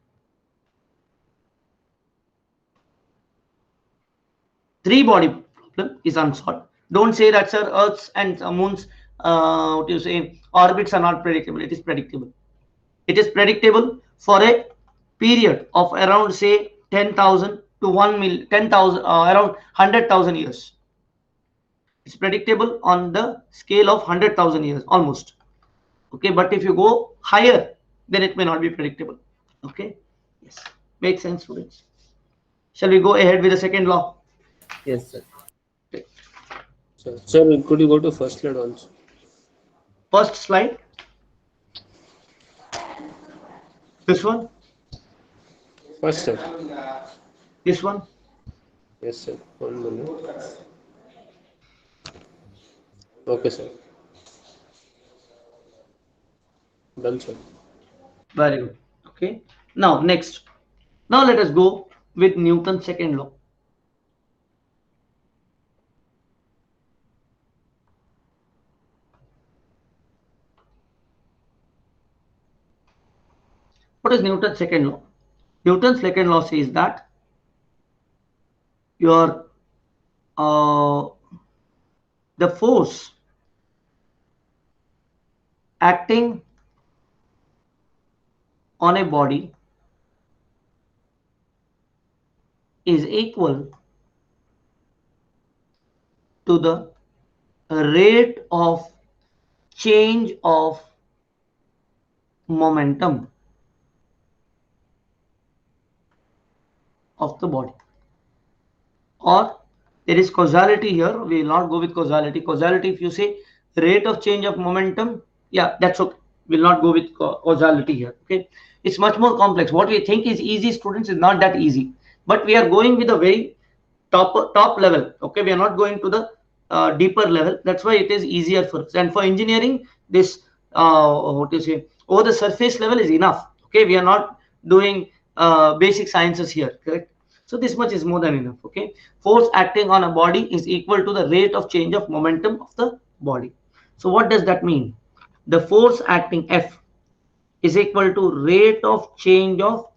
S1: Three body problem is unsolved. Don't say that, sir, Earth's and Moon's what you say orbits are not predictable. It is predictable. It is predictable for a period of around, say, 10,000 to 1 million, 10,000, around 100,000 years. It's predictable on the scale of 100,000 years almost. Okay, but if you go higher, then it may not be predictable. Okay, yes, makes sense, students. Shall we go ahead with the second law?
S2: Yes, sir.
S1: Okay.
S6: Sir, could you go to first slide also?
S1: First slide. This one.
S6: First, sir.
S1: This one.
S6: Yes, sir. 1 minute. Okay, sir. Done, sir.
S1: Very good. Okay. Now next. Now let us go with Newton's second law. What is Newton's second law? Newton's second law says that your the force acting on a body is equal to the rate of change of momentum of the body. Or there is causality here. We will not go with causality. Causality, if you say rate of change of momentum, yeah, that's okay. We'll not go with causality here. Okay, it's much more complex. What we think is easy, students, is not that easy. But we are going with a very top level. Okay, we are not going to the deeper level. That's why it is easier for us. And for engineering, this what you say over the surface level is enough. Okay, we are not doing basic sciences here. Correct. So this much is more than enough. Okay, force acting on a body is equal to the rate of change of momentum of the body. So what does that mean? The force acting F is equal to rate of change of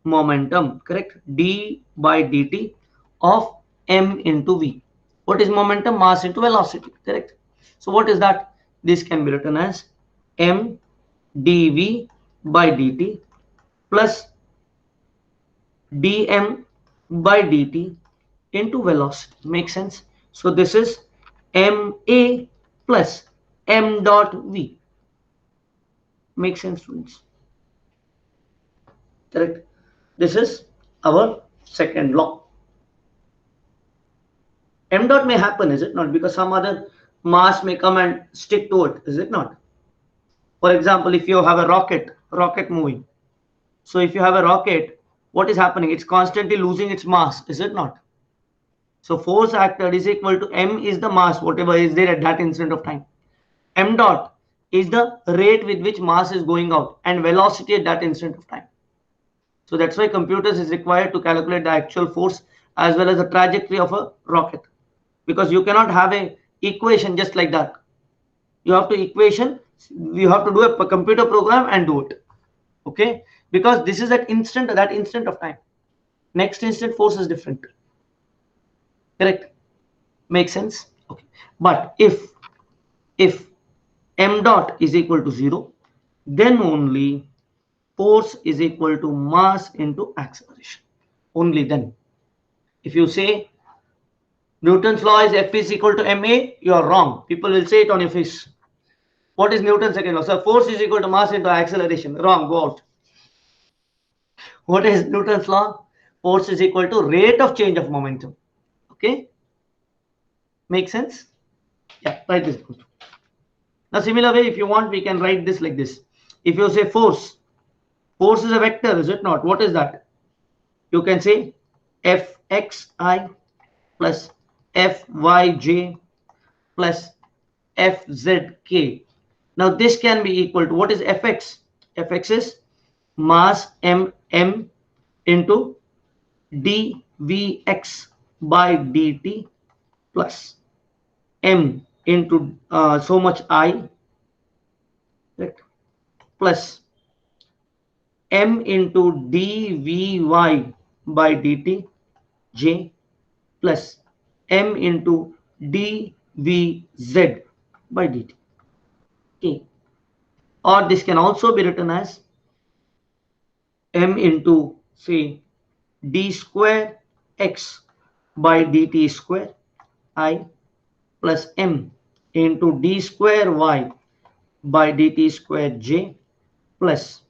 S1: momentum, correct? D by dt of m into v. What is momentum? Mass into velocity, correct? So what is that? This can be written as m dv by dt plus dm by dt into velocity. Makes sense? So this is ma plus m dot v. Makes sense, students? Correct? This is our second law. M dot may happen, is it not? Because some other mass may come and stick to it, is it not? For example, if you have a rocket moving. So if you have a rocket, what is happening? It's constantly losing its mass, is it not? So force acted is equal to m is the mass, whatever is there at that instant of time. M dot is the rate with which mass is going out and velocity at that instant of time. So that's why computers is required to calculate the actual force as well as the trajectory of a rocket. Because you cannot have a equation just like that. You have to you have to do a computer program and do it. Okay? Because this is that instant of time. Next instant force is different. Correct? Makes sense? Okay. But if m dot is equal to 0, then only force is equal to mass into acceleration. Only then. If you say Newton's law is F is equal to ma, you are wrong. People will say it on your face. What is Newton's second law? So force is equal to mass into acceleration. Wrong, go out. What is Newton's law? Force is equal to rate of change of momentum. Okay? Make sense? Yeah, write this. Now similar way, if you want, we can write this like this. If you say force is a vector, is it not? What is that? You can say fxi plus fyj plus fzk. Now this can be equal to, what is fx? Fx is mass m into dvx by dt plus m into so much I, right, plus m into dvy by dt j plus m into dvz by dt. Okay. Or this can also be written as m into, say, d square x by dt square I plus m into d square y by dt square j plus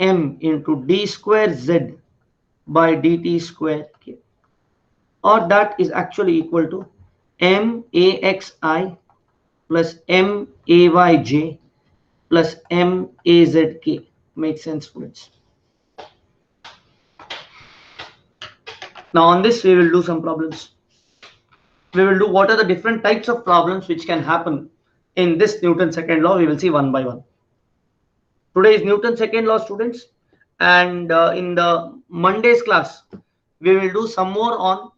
S1: m into d square z by dt square k, or that is actually equal to m axi plus m ayj plus m azk. Makes sense, students? Now on this we will do some problems. We will do what are the different types of problems which can happen in this Newton's second law. We will see one by one. Today is Newton's second law, students, and in the Monday's class we will do some more on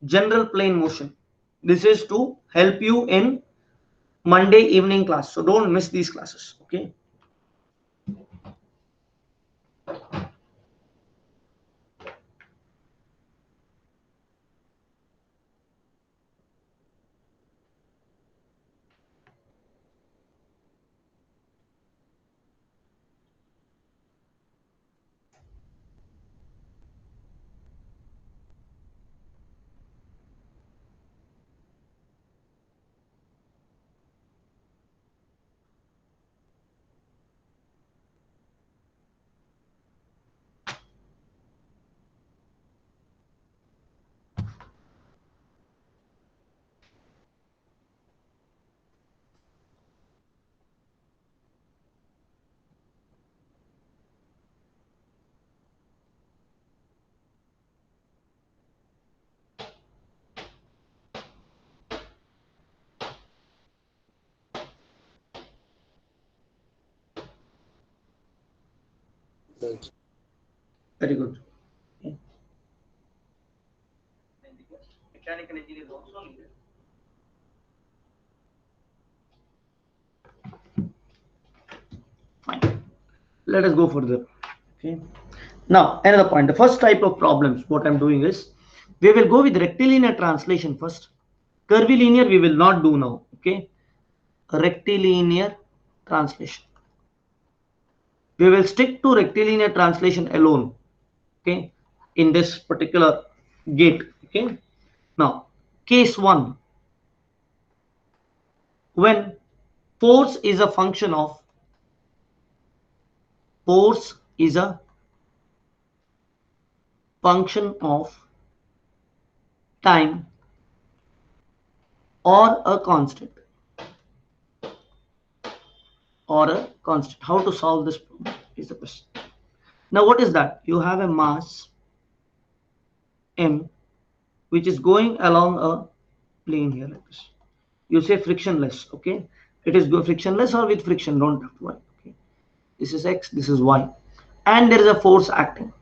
S1: general plane motion. This is to help you in Monday evening class, so don't miss these classes. Okay. Very good. Okay. Mechanical engineer is also needed. Fine. Let us go further. Okay. Now another point. The first type of problems, what I'm doing is we will go with rectilinear translation first. Curvilinear we will not do now. Okay. Rectilinear translation. We will stick to rectilinear translation alone. Okay. In this particular gate. Okay. Now case 1, when force is a function of time or a constant. How to solve this problem is the question. Now what is that? You have a mass m which is going along a plane here like this. You say frictionless. Okay, it is frictionless or with friction, don't have to worry. Okay, this is x, this is y, and there is a force acting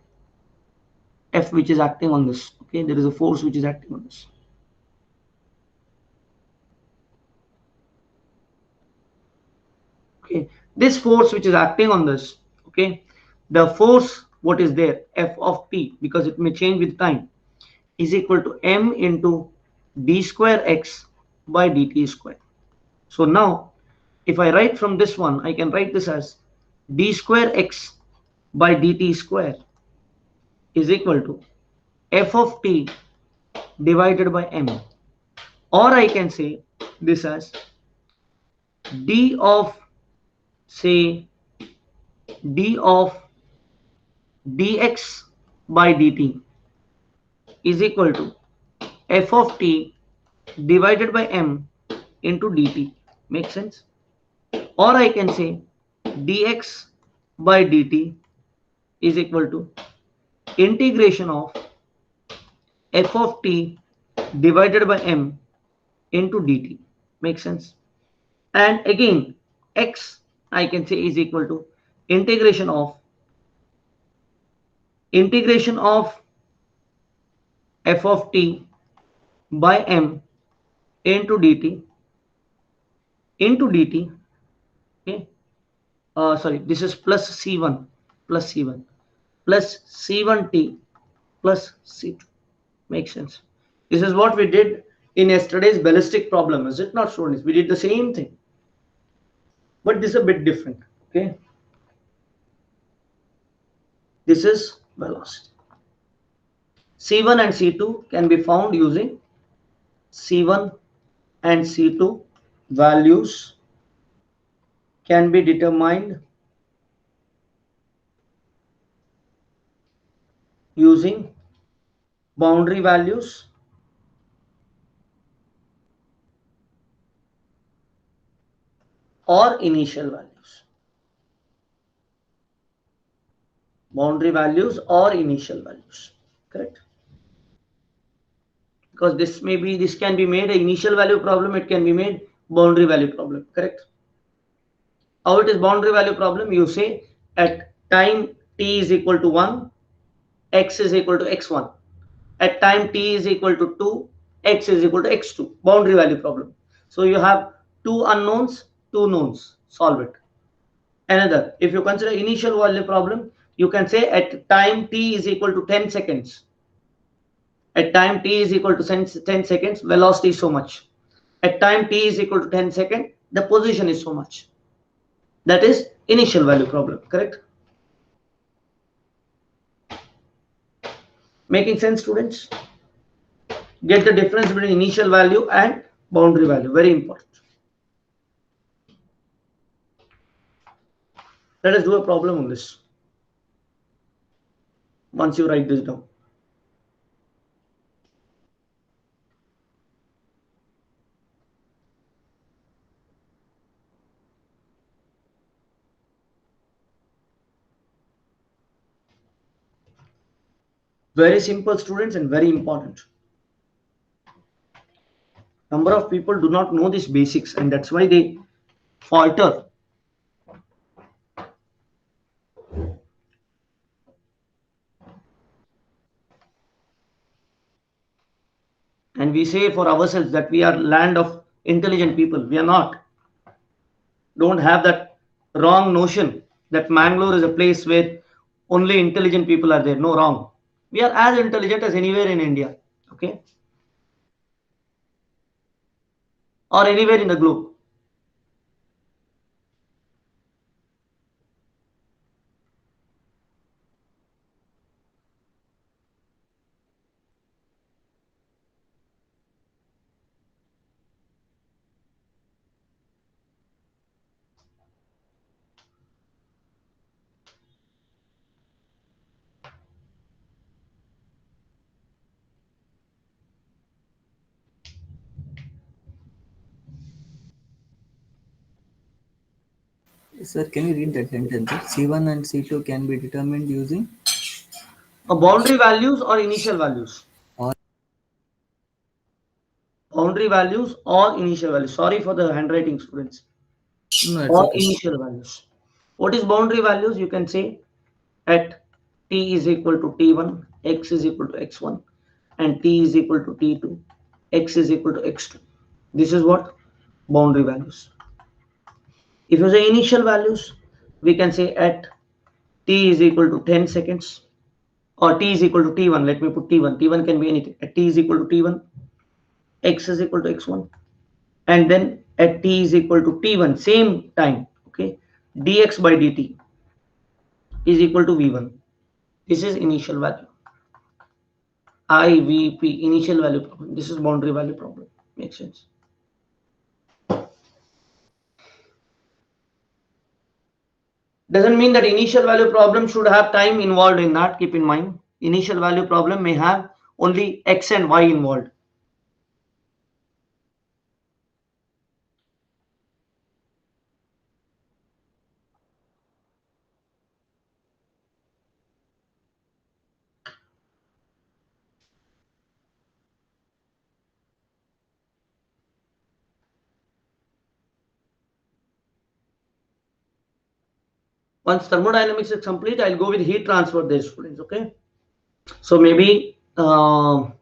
S1: F which is acting on this. Okay, there is a force which is acting on this. Okay, this force which is acting on this, okay, the force what is there, F of t, because it may change with time, is equal to m into d square x by dt square. So now if I write from this one, I can write this as d square x by dt square is equal to f of t divided by m, or I can say this as d of dx by dt is equal to f of t divided by m into dt. Make sense? Or I can say dx by dt is equal to integration of f of t divided by m into dt. Make sense? And again x I can say is equal to integration of f of t by m into dt okay, sorry, this is plus c1 plus c1t plus c2. Makes sense? This is what we did in yesterday's ballistic problem, is it not, students? We did the same thing, but this is a bit different. Okay, this is velocity. C1 and C2 can be found using C1 and C2 values can be determined using boundary values or initial values. Boundary values or initial values, correct? Because this can be made an initial value problem, it can be made boundary value problem, correct? How it is boundary value problem? You say at time t is equal to 1, x is equal to x1. At time t is equal to 2, x is equal to x2. Boundary value problem. So you have two unknowns, two knowns. Solve it. Another, if you consider initial value problem, you can say at time t is equal to 10 seconds. At time t is equal to 10 seconds, velocity is so much. At time t is equal to 10 seconds, the position is so much. That is initial value problem, correct? Making sense, students? Get the difference between initial value and boundary value, very important. Let us do a problem on this. Once you write this down. Very simple, students, and very important. Number of people do not know these basics, and that's why they falter. And we say for ourselves that we are land of intelligent people. We are not. Don't have that wrong notion that Mangalore is a place where only intelligent people are there. No, wrong. We are as intelligent as anywhere in India, okay, or anywhere in the globe.
S2: Sir, can you read that sentence? C1 and C2 can be determined using
S1: Boundary values or initial values?
S2: Or
S1: Boundary values or initial values. Sorry for the handwriting, students.
S2: no, it's
S1: Or
S2: okay.
S1: initial values. What is boundary values? You can say at t is equal to t1, x is equal to x1, and t is equal to t2, x is equal to x2. This is what boundary values. If you say initial values, we can say at t is equal to 10 seconds, or t is equal to t1. Let me put t1. T1 can be anything. At t is equal to t1, x is equal to x1, and then at t is equal to t1, same time, okay, dx by dt is equal to v1. This is initial value. IVP, initial value problem. This is boundary value problem. Makes sense. Doesn't mean that initial value problem should have time involved in that. Keep in mind, initial value problem may have only x and y involved. Once thermodynamics is complete, I'll go with heat transfer there, students. Okay. So maybe the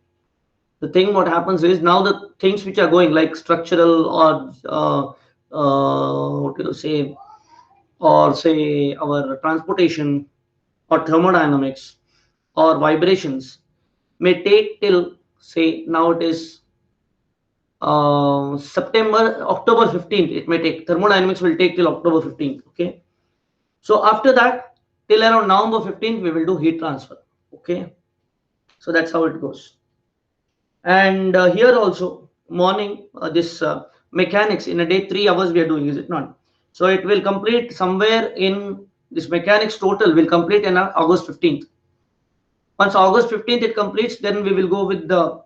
S1: thing what happens is now the things which are going like structural or what do you say, or say our transportation or thermodynamics or vibrations may take till, say, now it is October 15th. It may take, thermodynamics will take till October 15th. Okay. So after that, till around November 15th, we will do heat transfer. Okay. So that's how it goes. And here also morning, this mechanics in a day, 3 hours we are doing, is it not? So it will complete somewhere in this mechanics total will complete in August 15th. Once August 15th it completes, then we will go with the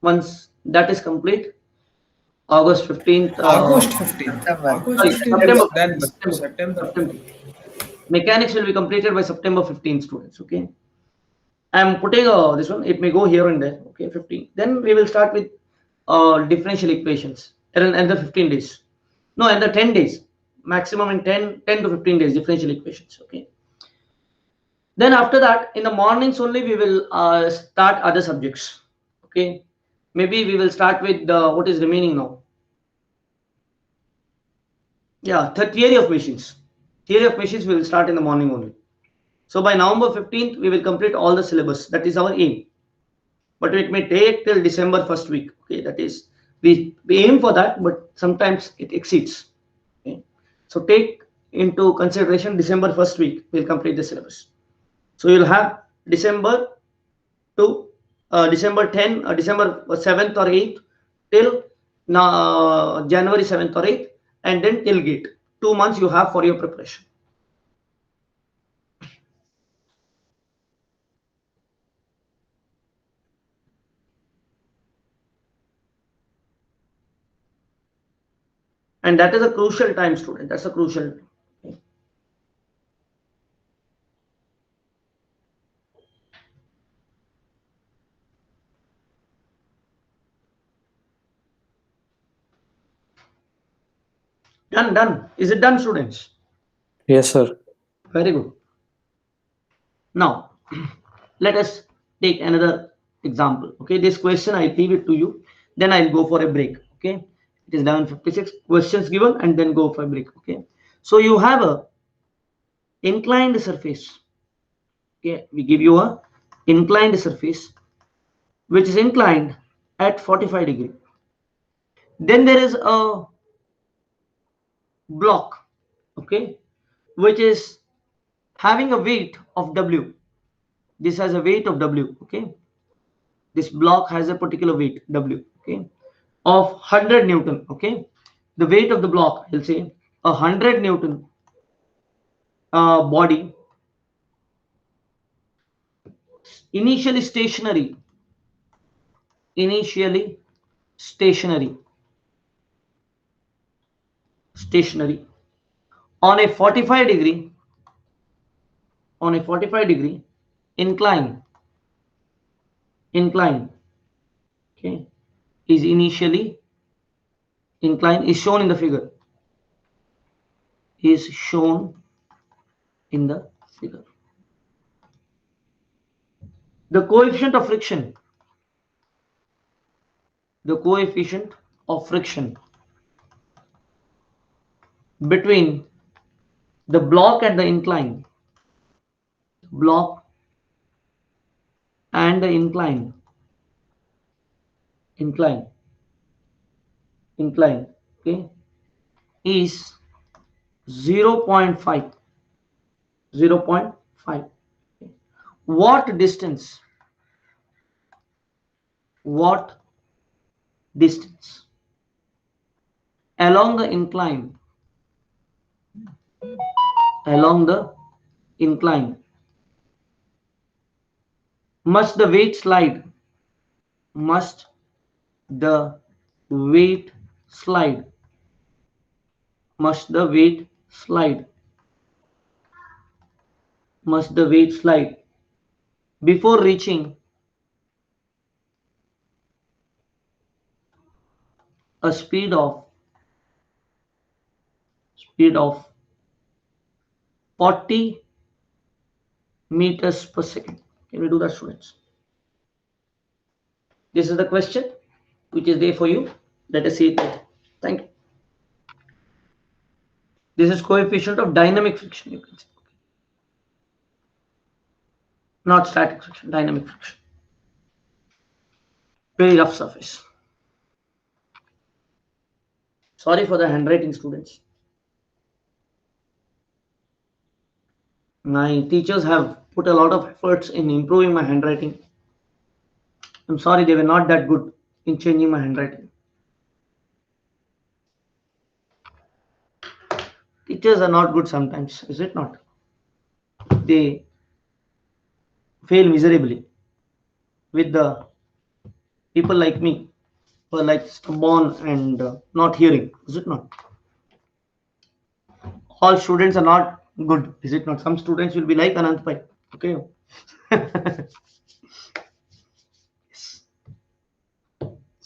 S1: once that is complete, August 15th.
S7: August 15th.
S4: September.
S7: August
S1: Sorry,
S7: 15th
S1: September.
S7: is done.
S1: September.
S7: September.
S1: Mechanics will be completed by September 15th, students. Okay. I am putting this one. It may go here and there. Okay, 15. Then we will start with differential equations. And the 15 days. No, and the 10 days. Maximum in 10 to 15 days. Differential equations. Okay. Then after that, in the mornings only, we will start other subjects. Okay. Maybe we will start with what is remaining now. Yeah, the theory of machines. Theory of machines we will start in the morning only. So by November 15th, we will complete all the syllabus. That is our aim. But it may take till December first week. Okay, that is we aim for that, but sometimes it exceeds. Okay, so take into consideration December first week we'll complete the syllabus. So you'll have December to December 10, December 7th or 8th till January 7th or 8th, and then till gate. 2 months you have for your preparation. And that is a crucial time, student. That's a crucial time. Done. Is it done, students?
S10: Yes, sir.
S1: Very good. Now, let us take another example. Okay, this question I leave it to you. Then I'll go for a break. Okay, it is 11:56. Questions given and then go for a break. Okay, so you have a inclined surface. Okay, we give you a inclined surface which is inclined at 45 degree. Then there is a block, okay, which is having a weight of W. This has a weight of W. Okay, this block has a particular weight W. Okay, of 100 Newton. Okay, the weight of the block, I'll say 100 Newton body, initially stationary on a 45 degree incline, okay, is initially inclined, is shown in the figure, the coefficient of friction between the block and the incline, incline, okay, is 0.5. What distance along the incline must the weight slide before reaching a speed of 40 meters per second. Can we do that, students? This is the question which is there for you. Let us see it later. Thank you. This is coefficient of dynamic friction, you can see. Not static friction, dynamic friction. Very rough surface. Sorry for the handwriting, students. My teachers have put a lot of efforts in improving my handwriting. I'm sorry they were not that good in changing my handwriting. Teachers are not good sometimes, is it not? They fail miserably with the people like me who are like stubborn and not hearing, is it not? All students are not good, is it not? Some students will be like Anant Pai, okay? Yes.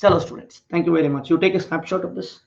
S1: Hello, students. Thank you very much. You take a snapshot of this.